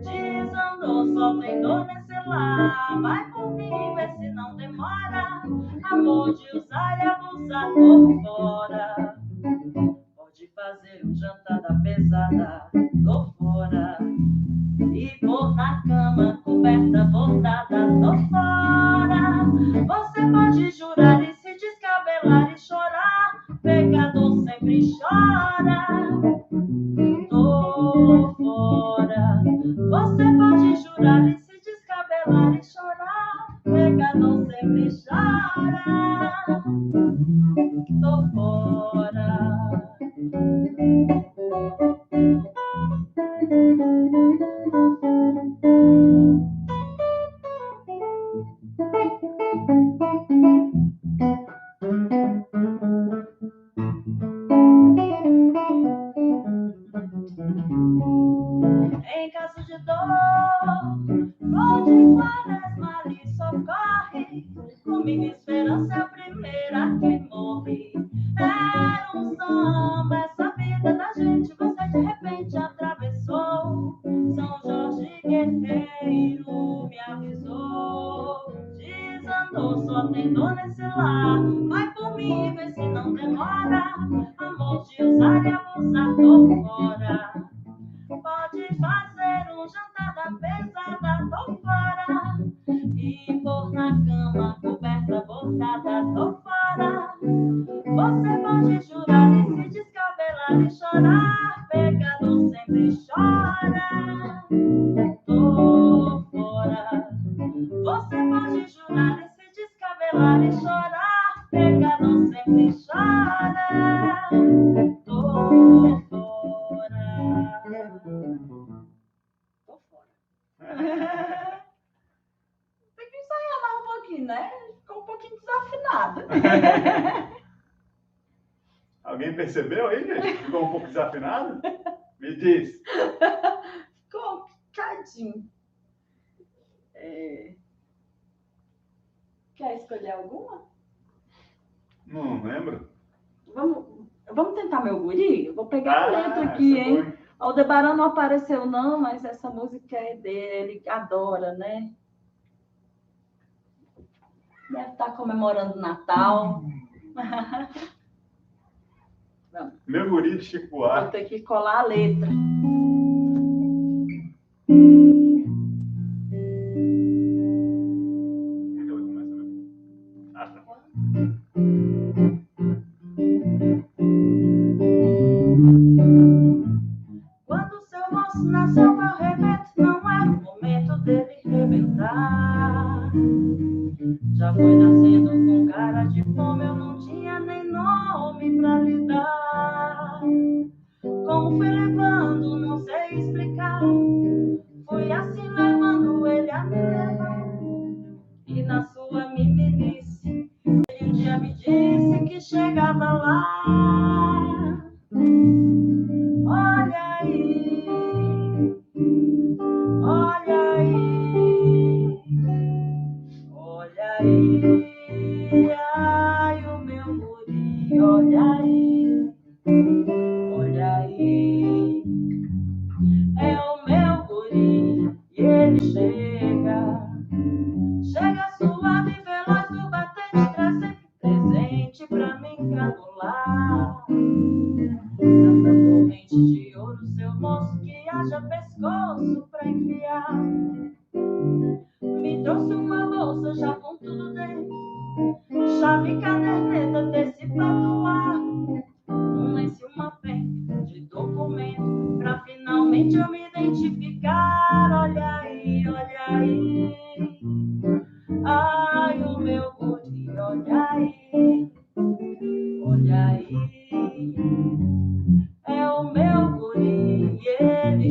Desandou, só tem dor nesse lar. Vai por mim, vê se não demora. Amor de usar e abusar por fora. Pode fazer um jantar da pesada, tô fora. E pôr na cama, coberta, bordada, tô fora. Você pode jurar e se descabelar e chorar. Pecador sempre chora. Tô fora. Você pode jurar e se descabelar e chorar. Pecador sempre chora. Tô fora. Em caso de dor, flor de quaresma lhe socorre. Comigo esperança é a primeira que morre. Era um samba, essa vida da gente, você de repente atravessou. São Jorge Guerreiro me avisou. Desandou, só tem dor nesse lar. Vai por mim, vê se não demora. Amor de usar e abusar, tô fora. Pode fazer um jantar da pesada, tô fora. E pôr na cama, coberta, bordada, tô fora. Você pode jurar e se descabelar e chorar. Pecador sempre chora. Tô fora. Você pode jurar e se descabelar e chorar. Pecador sempre chora. Tô fora. Tô fora. Tem que ensaiar mais um pouquinho, né? Ficou um pouquinho desafinado. Alguém percebeu aí, gente? Ficou um pouco desafinado? Me diz. Ficou um cadinho. Quer escolher alguma? Não lembro. Vamos tentar Meu Guri? Eu vou pegar a letra aqui, essa hein? foi. Aldebaran não apareceu não, mas essa música é dele, ele adora, né? Deve estar comemorando o Natal. Meu Guri de Chico Vou Buarque. ter que colar a letra. Ah, tá. Quando seu moço nasceu, meu rebento, não era o momento dele rebentar. Já foi nascendo com cara de fome, eu não tinha nem nome pra lhe dar. Como fui levando, não sei explicar. Fui assim levando ele a me levar. E na sua meninice, ele um dia me disse que chegava lá. Olha aí, olha aí, olha aí, ai o meu guri, olha aí, olha aí, é o meu guri e ele chega suave, veloz no batente, trazendo presente pra me encanular. Tanta corrente de ouro, seu moço, que haja pescoço pra enfiar. Me trouxe uma bolsa já com tudo dentro, chave, caderneta desse patuar. Um lenço e uma penca de documento pra finalmente eu me identificar. Olha aí, olha aí, ai o meu guri, olha aí, olha aí, é o meu guri e ele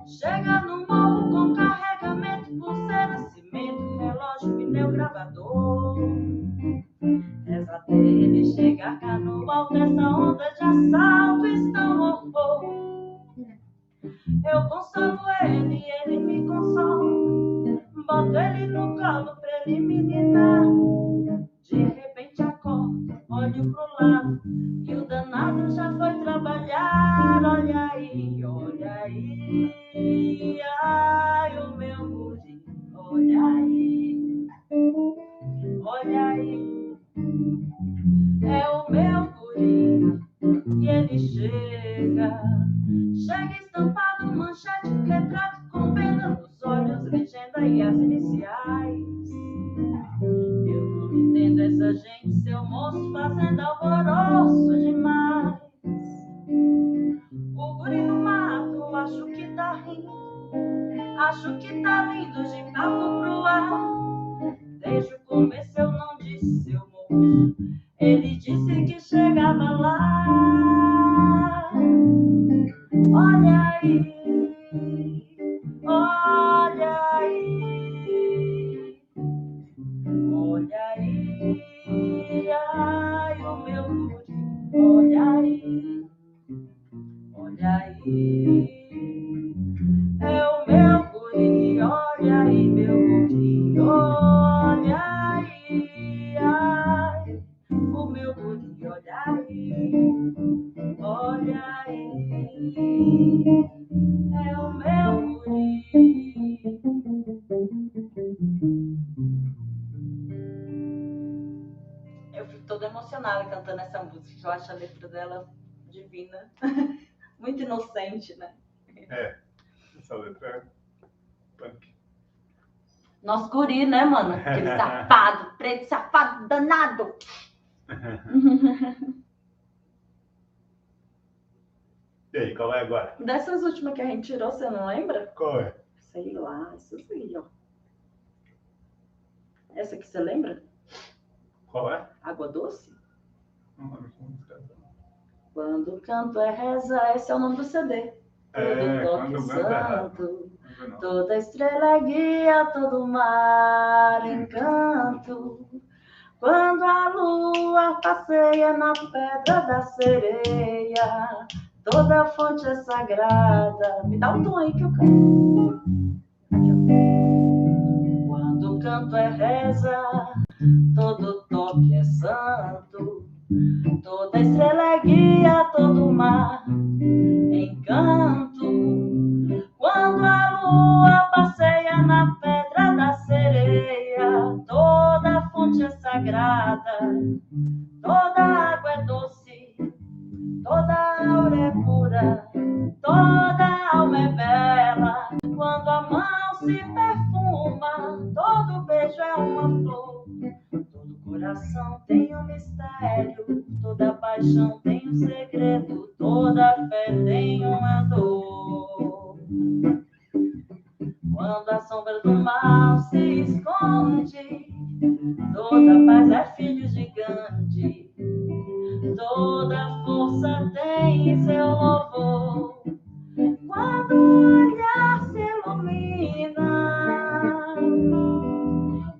chega no morro com carregamento, pulseira, cimento, relógio, pneu, gravador. Reza até ele chegar cá no alto dessa onda de assalto, estão horror. Eu consolo ele e ele me consola. Boto ele no colo pra ele me ninar. De repente acordo, olho pro lado e o danado já foi trabalhar. Olha aí, ai o meu guri. Olha aí, é o meu guri e ele chega estampado, manchete, retrato com pena nos olhos, legenda e as iniciais. Eu não entendo essa gente, seu moço, fazendo alvoroço demais. O guri no mato, acho que tá rindo, acho que tá lindo de papo pro ar. Desde o começo eu não disse, seu moço, ele disse que chegava lá. Olha aí, olha aí, olha aí, ai, o meu guri, olha aí, olha aí, é o meu guri, olha aí, meu guri, olha aí, ai, o meu guri, olha aí, olha aí, é o meu guri. Eu fico toda emocionada cantando essa música, eu acho a letra dela divina, muito inocente, né? É, essa letra é punk. Nosso guri, né, mano? Aquele safado, preto safado danado. E aí, qual é agora? Dessas últimas que a gente tirou, você não lembra? Qual é? Sei lá, essas aí, ó. Essa aqui você lembra? Qual é? Água doce? Não lembro que música é essa. Quando o canto é reza, esse é o nome do CD. Todo toque Quando o canto é errado. santo, Não. toda estrela é guia, todo mar encanto. Quando a lua passeia na pedra da sereia, toda fonte é sagrada. Me dá um tom aí que eu canto. Aqui, ó. Quando o canto é reza, todo toque é santo. Toda estrela é guia, todo mar encanto. Quando a lua passeia na pedra da sereia, toda fonte é sagrada, toda água é doce, toda aura é pura, toda alma é bela. Quando a mão se perfuma, todo beijo é uma flor. Todo coração tem um mistério, toda paixão tem um segredo, toda fé tem uma dor. Quando a sombra do mal se esconde, toda paz é filho gigante, toda força tem seu louvor. Quando o olhar se ilumina,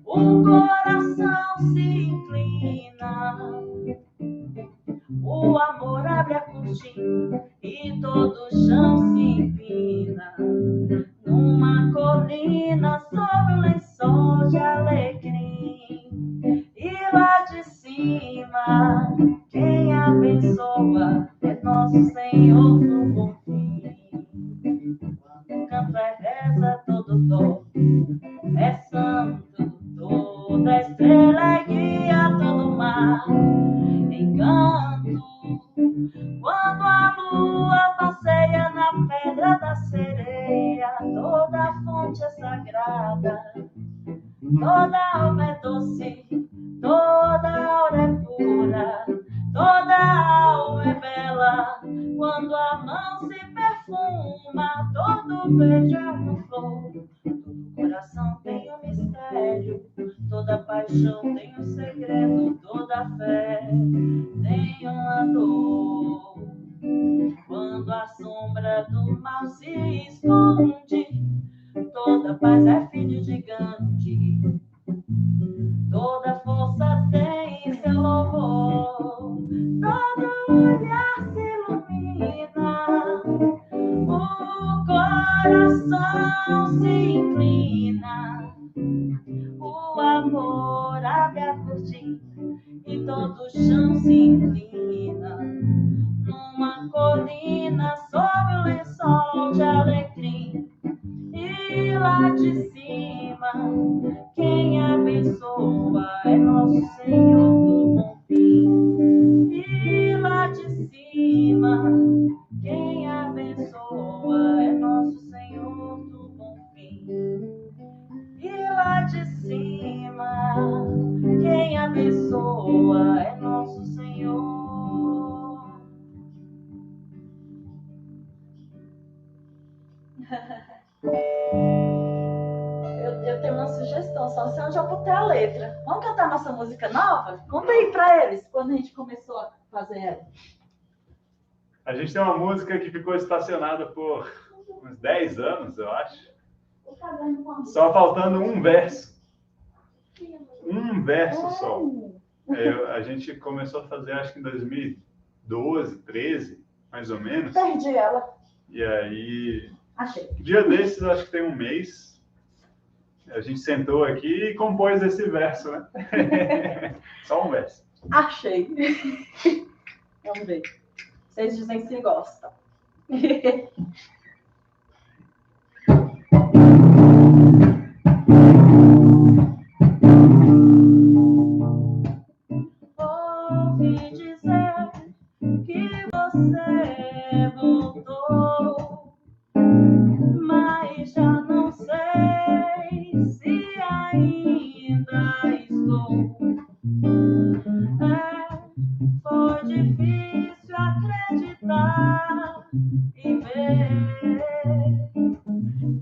o coração se inclina, o amor abre a cortina e todo o chão se empina. Numa colina sob o lençol de alecrim, e lá de cima quem abençoa é nosso Senhor do Bom Fim. Quando o canto é reza, todo dó é santo, toda estrela é guia, todo mar encanto. Quando a lua passeia na pedra da sereia, toda fonte é sagrada, toda alma é doce, toda aura é pura, toda alma é bela. Quando a mão se perfuma, todo beijo é uma flor. Todo coração tem um mistério, toda paixão tem um segredo, toda fé tem uma dor. Quando a sombra do mal se esconde, toda paz é filho gigante, toda força tem seu louvor. Todo olhar se ilumina, o coração se inclina, o amor abre a cortina e todo o chão se inclina. Numa colina sob o lençol de alecrim, e lá de cima quem abençoa é nosso Senhor do Bom Fim. E lá de cima quem abençoa é nosso Senhor do Bom Fim. E lá de cima quem abençoa é nosso Senhor. Eu tenho uma sugestão, só se eu já botei a letra. Vamos cantar nossa música nova? Conta aí pra eles quando a gente começou a fazer ela. A gente tem uma música que ficou estacionada por uns 10 anos, eu acho. Só faltando um verso. Um verso só. A gente começou a fazer, acho que em 2012, 13, mais ou menos. Perdi ela. E aí, Achei. dia desses, acho que tem um mês, a gente sentou aqui e compôs esse verso, né? Só um verso. Achei. Vamos ver. Vocês dizem se gostam. Ouvi dizer que você voltou, mas já não sei se ainda estou. Foi difícil acreditar e ver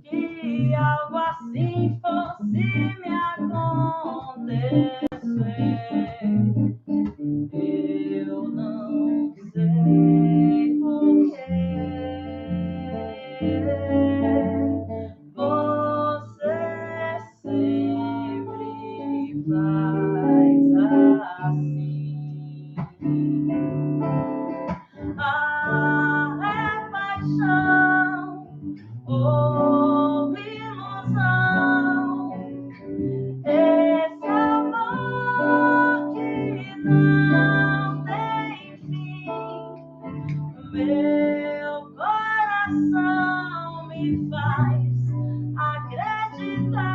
que algo assim fosse me acontecer. Eu não sei porquê. Você sempre faz assim. É paixão ou ilusão, esse amor que não tem fim. Meu coração me faz acreditar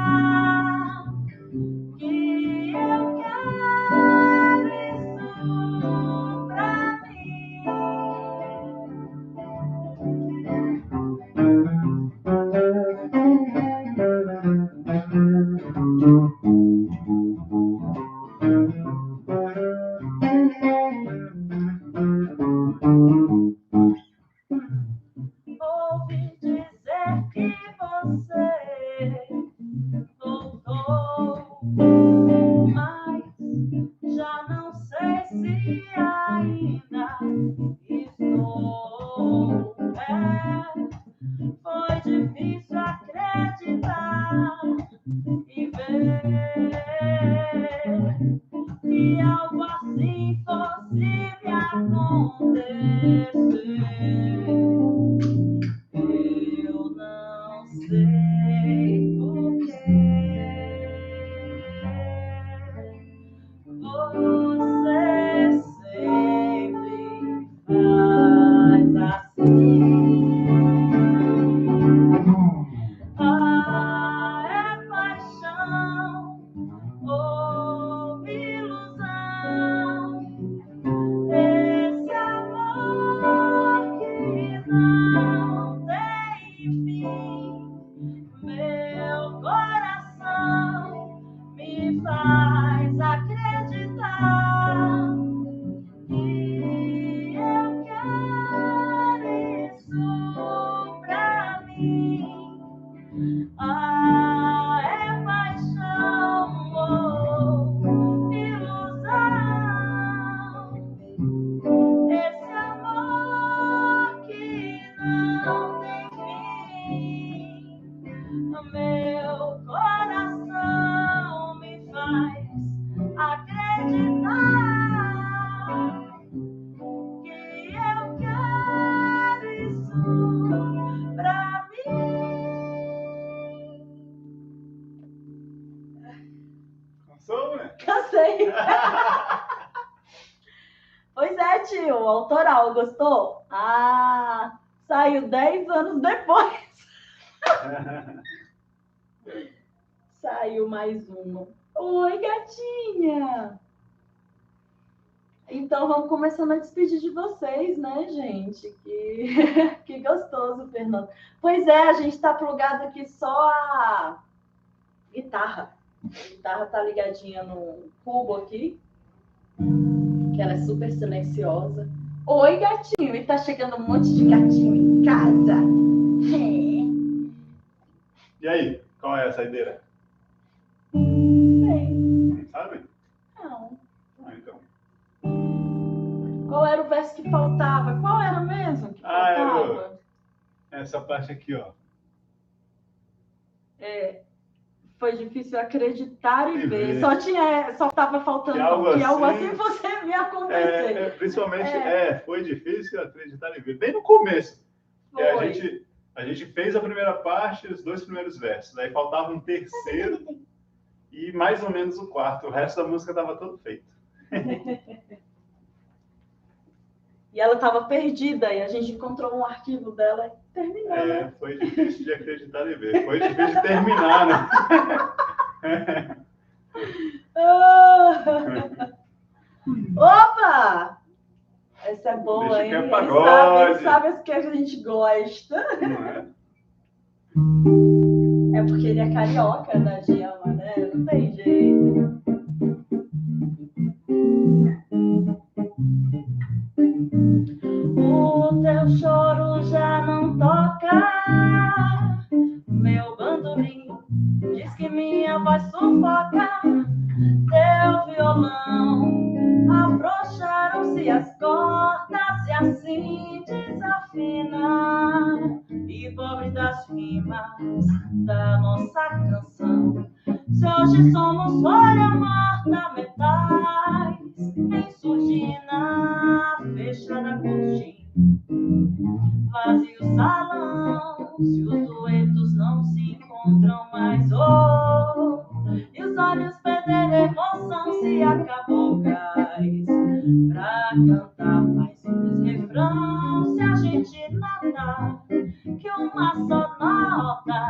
que eu quero isso pra mim. Ouvi dizer que você voltou, mas já não sei se ainda estou. Foi difícil acreditar e ver que algo assim fosse me acontecer. Eu não sei porquê. Você sempre faz assim. É paixão ou ilusão, esse amor que não tem fim. Meu coração me faz acreditar que eu quero isso pra mim. É paixão ou ilusão, esse amor que não tem fim. Meu coração me faz acreditar que eu quero isso pra mim. Cansou, né? Cansei. Pois é, tio, autoral, gostou? Saiu 10 anos depois. Saiu mais uma. Oi, gatinha! Então, vamos começando a despedir de vocês, né, gente? Que gostoso, Fernando. Pois é, a gente tá plugado aqui só a guitarra. A guitarra tá ligadinha no cubo aqui, que ela é super silenciosa. Oi, gatinho! E tá chegando um monte de gatinho em casa. E aí, qual é a saideira? Sei. Não sabe? Não. Então. Qual era o verso que faltava? Qual era mesmo que faltava? Essa parte aqui, ó. Foi difícil acreditar e ver. Só estava faltando que algo assim você me acontecer. Principalmente, foi difícil acreditar e ver. Bem no começo. A gente fez a primeira parte, os 2 primeiros versos. Aí faltava um terceiro e mais ou menos o quarto. O resto da música estava todo feito. E ela estava perdida, e a gente encontrou um arquivo dela e terminou. Né? Foi difícil de acreditar e ver. Foi difícil de terminar, né? Opa! Essa é boa, hein? Ele sabe as que a gente gosta. Não é? É porque ele é carioca da Djalma, né? Não tem jeito. O teu choro já não toca, meu bandolim diz que minha voz sufoca, teu violão afrouxaram-se as cordas e assim desafina, e pobre das rimas da nossa canção, se hoje somos folha morta, metais em surdina, fechada cortina, vazio salão, se os duetos não se encontram mais, e os olhos perderem emoção, se acabou o gás pra cantar mais simples refrão, se a gente notar que uma só nota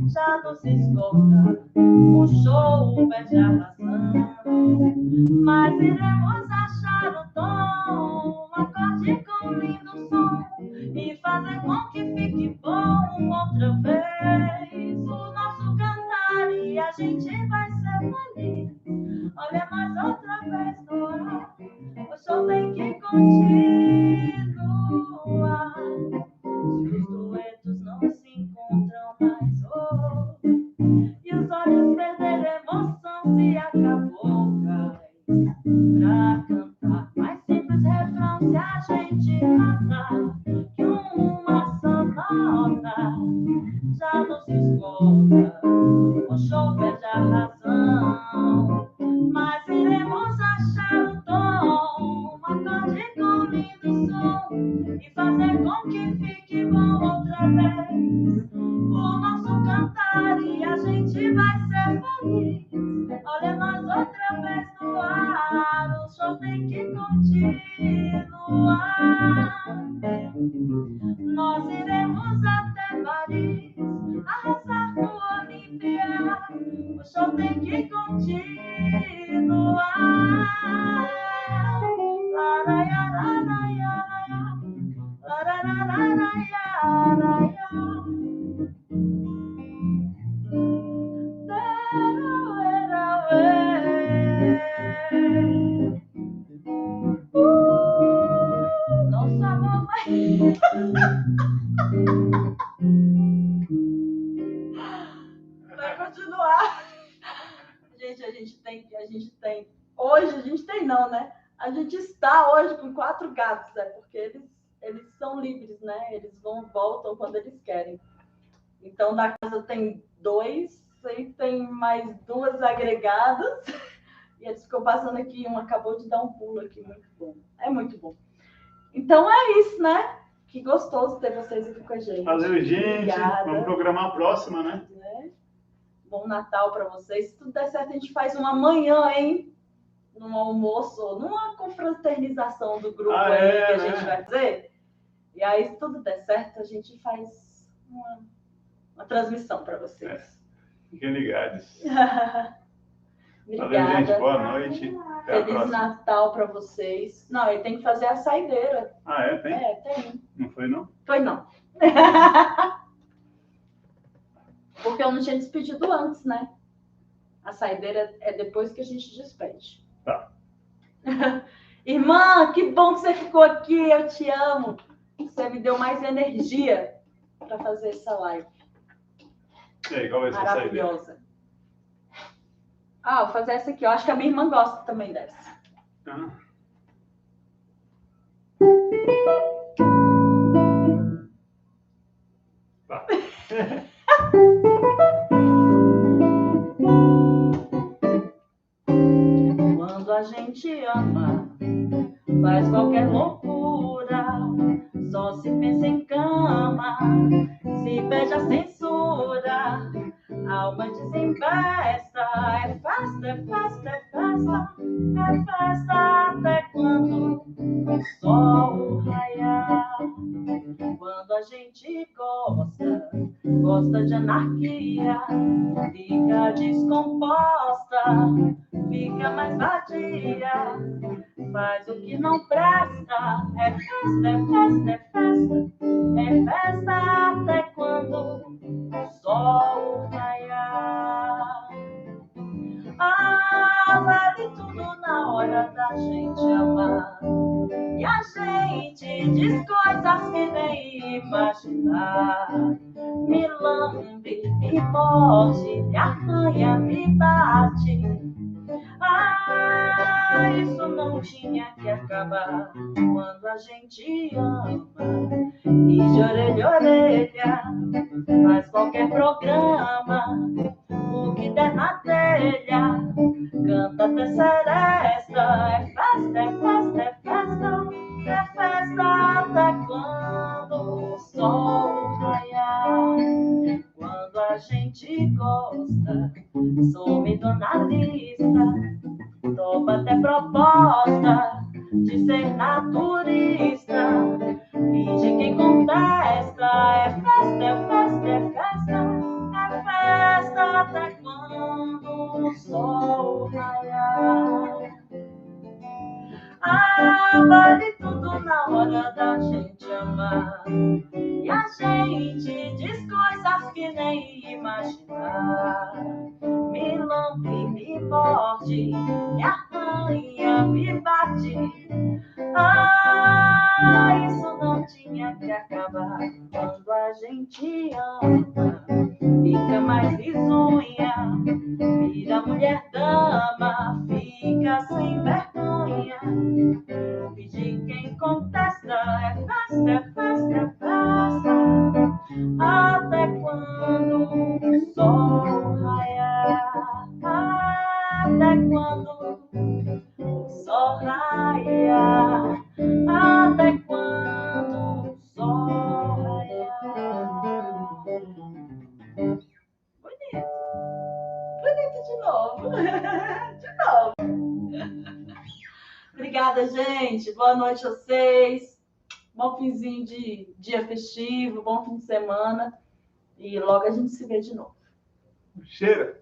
já nos esgota, o show perde a razão, mas iremos achar o tom, um acorde com lindo som, e fazer com que fique bom outra vez o nosso cantar, e a gente vai ser feliz. Olha mais outra vez no ar, o show tem que continuar, se os duetos não se encontram mais, e os olhos perderem emoção, se acabou o gás pra cantar mais simples refrão, se a gente notar que uma só nota já nos esgota, o show perde a razão, mas iremos achar o tom, um acorde com lindo som, e fazer com que fique bom outra vez o nosso cantar, e a gente vai ser feliz. Olha nós outra vez no ar, o show tem que continuar. Nós iremos até Paris, arrasar no Olímpia, o show tem que continuar. Nosso amor vai continuar. Gente, a gente tem. Hoje a gente tem não, né? A gente está hoje com 4 gatos, porque eles são livres, né? Eles voltam quando eles querem. Então, na casa tem 2, aí tem mais 2 agregadas. E eles ficam passando aqui, um acabou de dar um pulo aqui, muito bom. É muito bom. Então, é isso, né? Que gostoso ter vocês aqui com a gente. Valeu, gente. Obrigada. Vamos programar a próxima, né? Bom Natal para vocês. Se tudo der certo, a gente faz uma amanhã, hein? Num almoço, numa confraternização do grupo que a gente vai fazer. E aí, se tudo der certo, a gente faz uma transmissão para vocês. Fiquem ligados. Obrigada. Valeu, gente. Boa noite. Até Feliz Natal para vocês. Não, ele tem que fazer a saideira. Ah, é? Tem? Tem. Não foi, não? Foi, não. Porque eu não tinha despedido antes, né? A saideira é depois que a gente despede. Tá. Irmã, que bom que você ficou aqui. Eu te amo. Você me deu mais energia para fazer essa live. E aí, qual vai ser a saideira? Maravilhosa. Vou fazer essa aqui. Eu acho que a minha irmã gosta também dessa. Tá. Quando a gente ama, faz qualquer loucura, só se pensa em cama, se pede a censura, a alma desembesta, é festa, é festa, é festa, é festa até quando o sol raiar. Quando a gente gosta de anarquia, fica descomposta, fica mais vadia, faz o que não presta, é festa, é festa, é festa, é festa até quando o sol raiar. Ah, vale tudo na hora da gente amar, e a gente diz coisas que nem imaginar. Me lambe, me morde, me arranha, me bate. Ah, isso não tinha que acabar. Quando a gente ama e de orelha a orelha faz qualquer programa, o que der na telha, canta até seresta. É festa, é festa, é festa, é festa até quando o sol raiar. Quando a gente gosta, some dona lista, topa até proposta de ser naturista, finge quem contesta. É festa, é festa, é festa, é festa até quando o sol raiar. Ah, vale tudo na hora da gente amar, e a gente diz coisas que nem imaginar. Me lambe, me morde, me arranha, me bate. Ah, isso não tinha que acabar. Quando a gente ama, fica mais risonha, vira mulher dama, fica sem vergonha. Pedir quem contesta, é festa, é festa, é festa, até quando o sol raiar. Até quando o sol raiar, até quando o sol raiar. Bonito, bonito de novo, de novo. Obrigada, gente. Boa noite a vocês. Bom finzinho de dia festivo, bom fim de semana. E logo a gente se vê de novo. Cheira.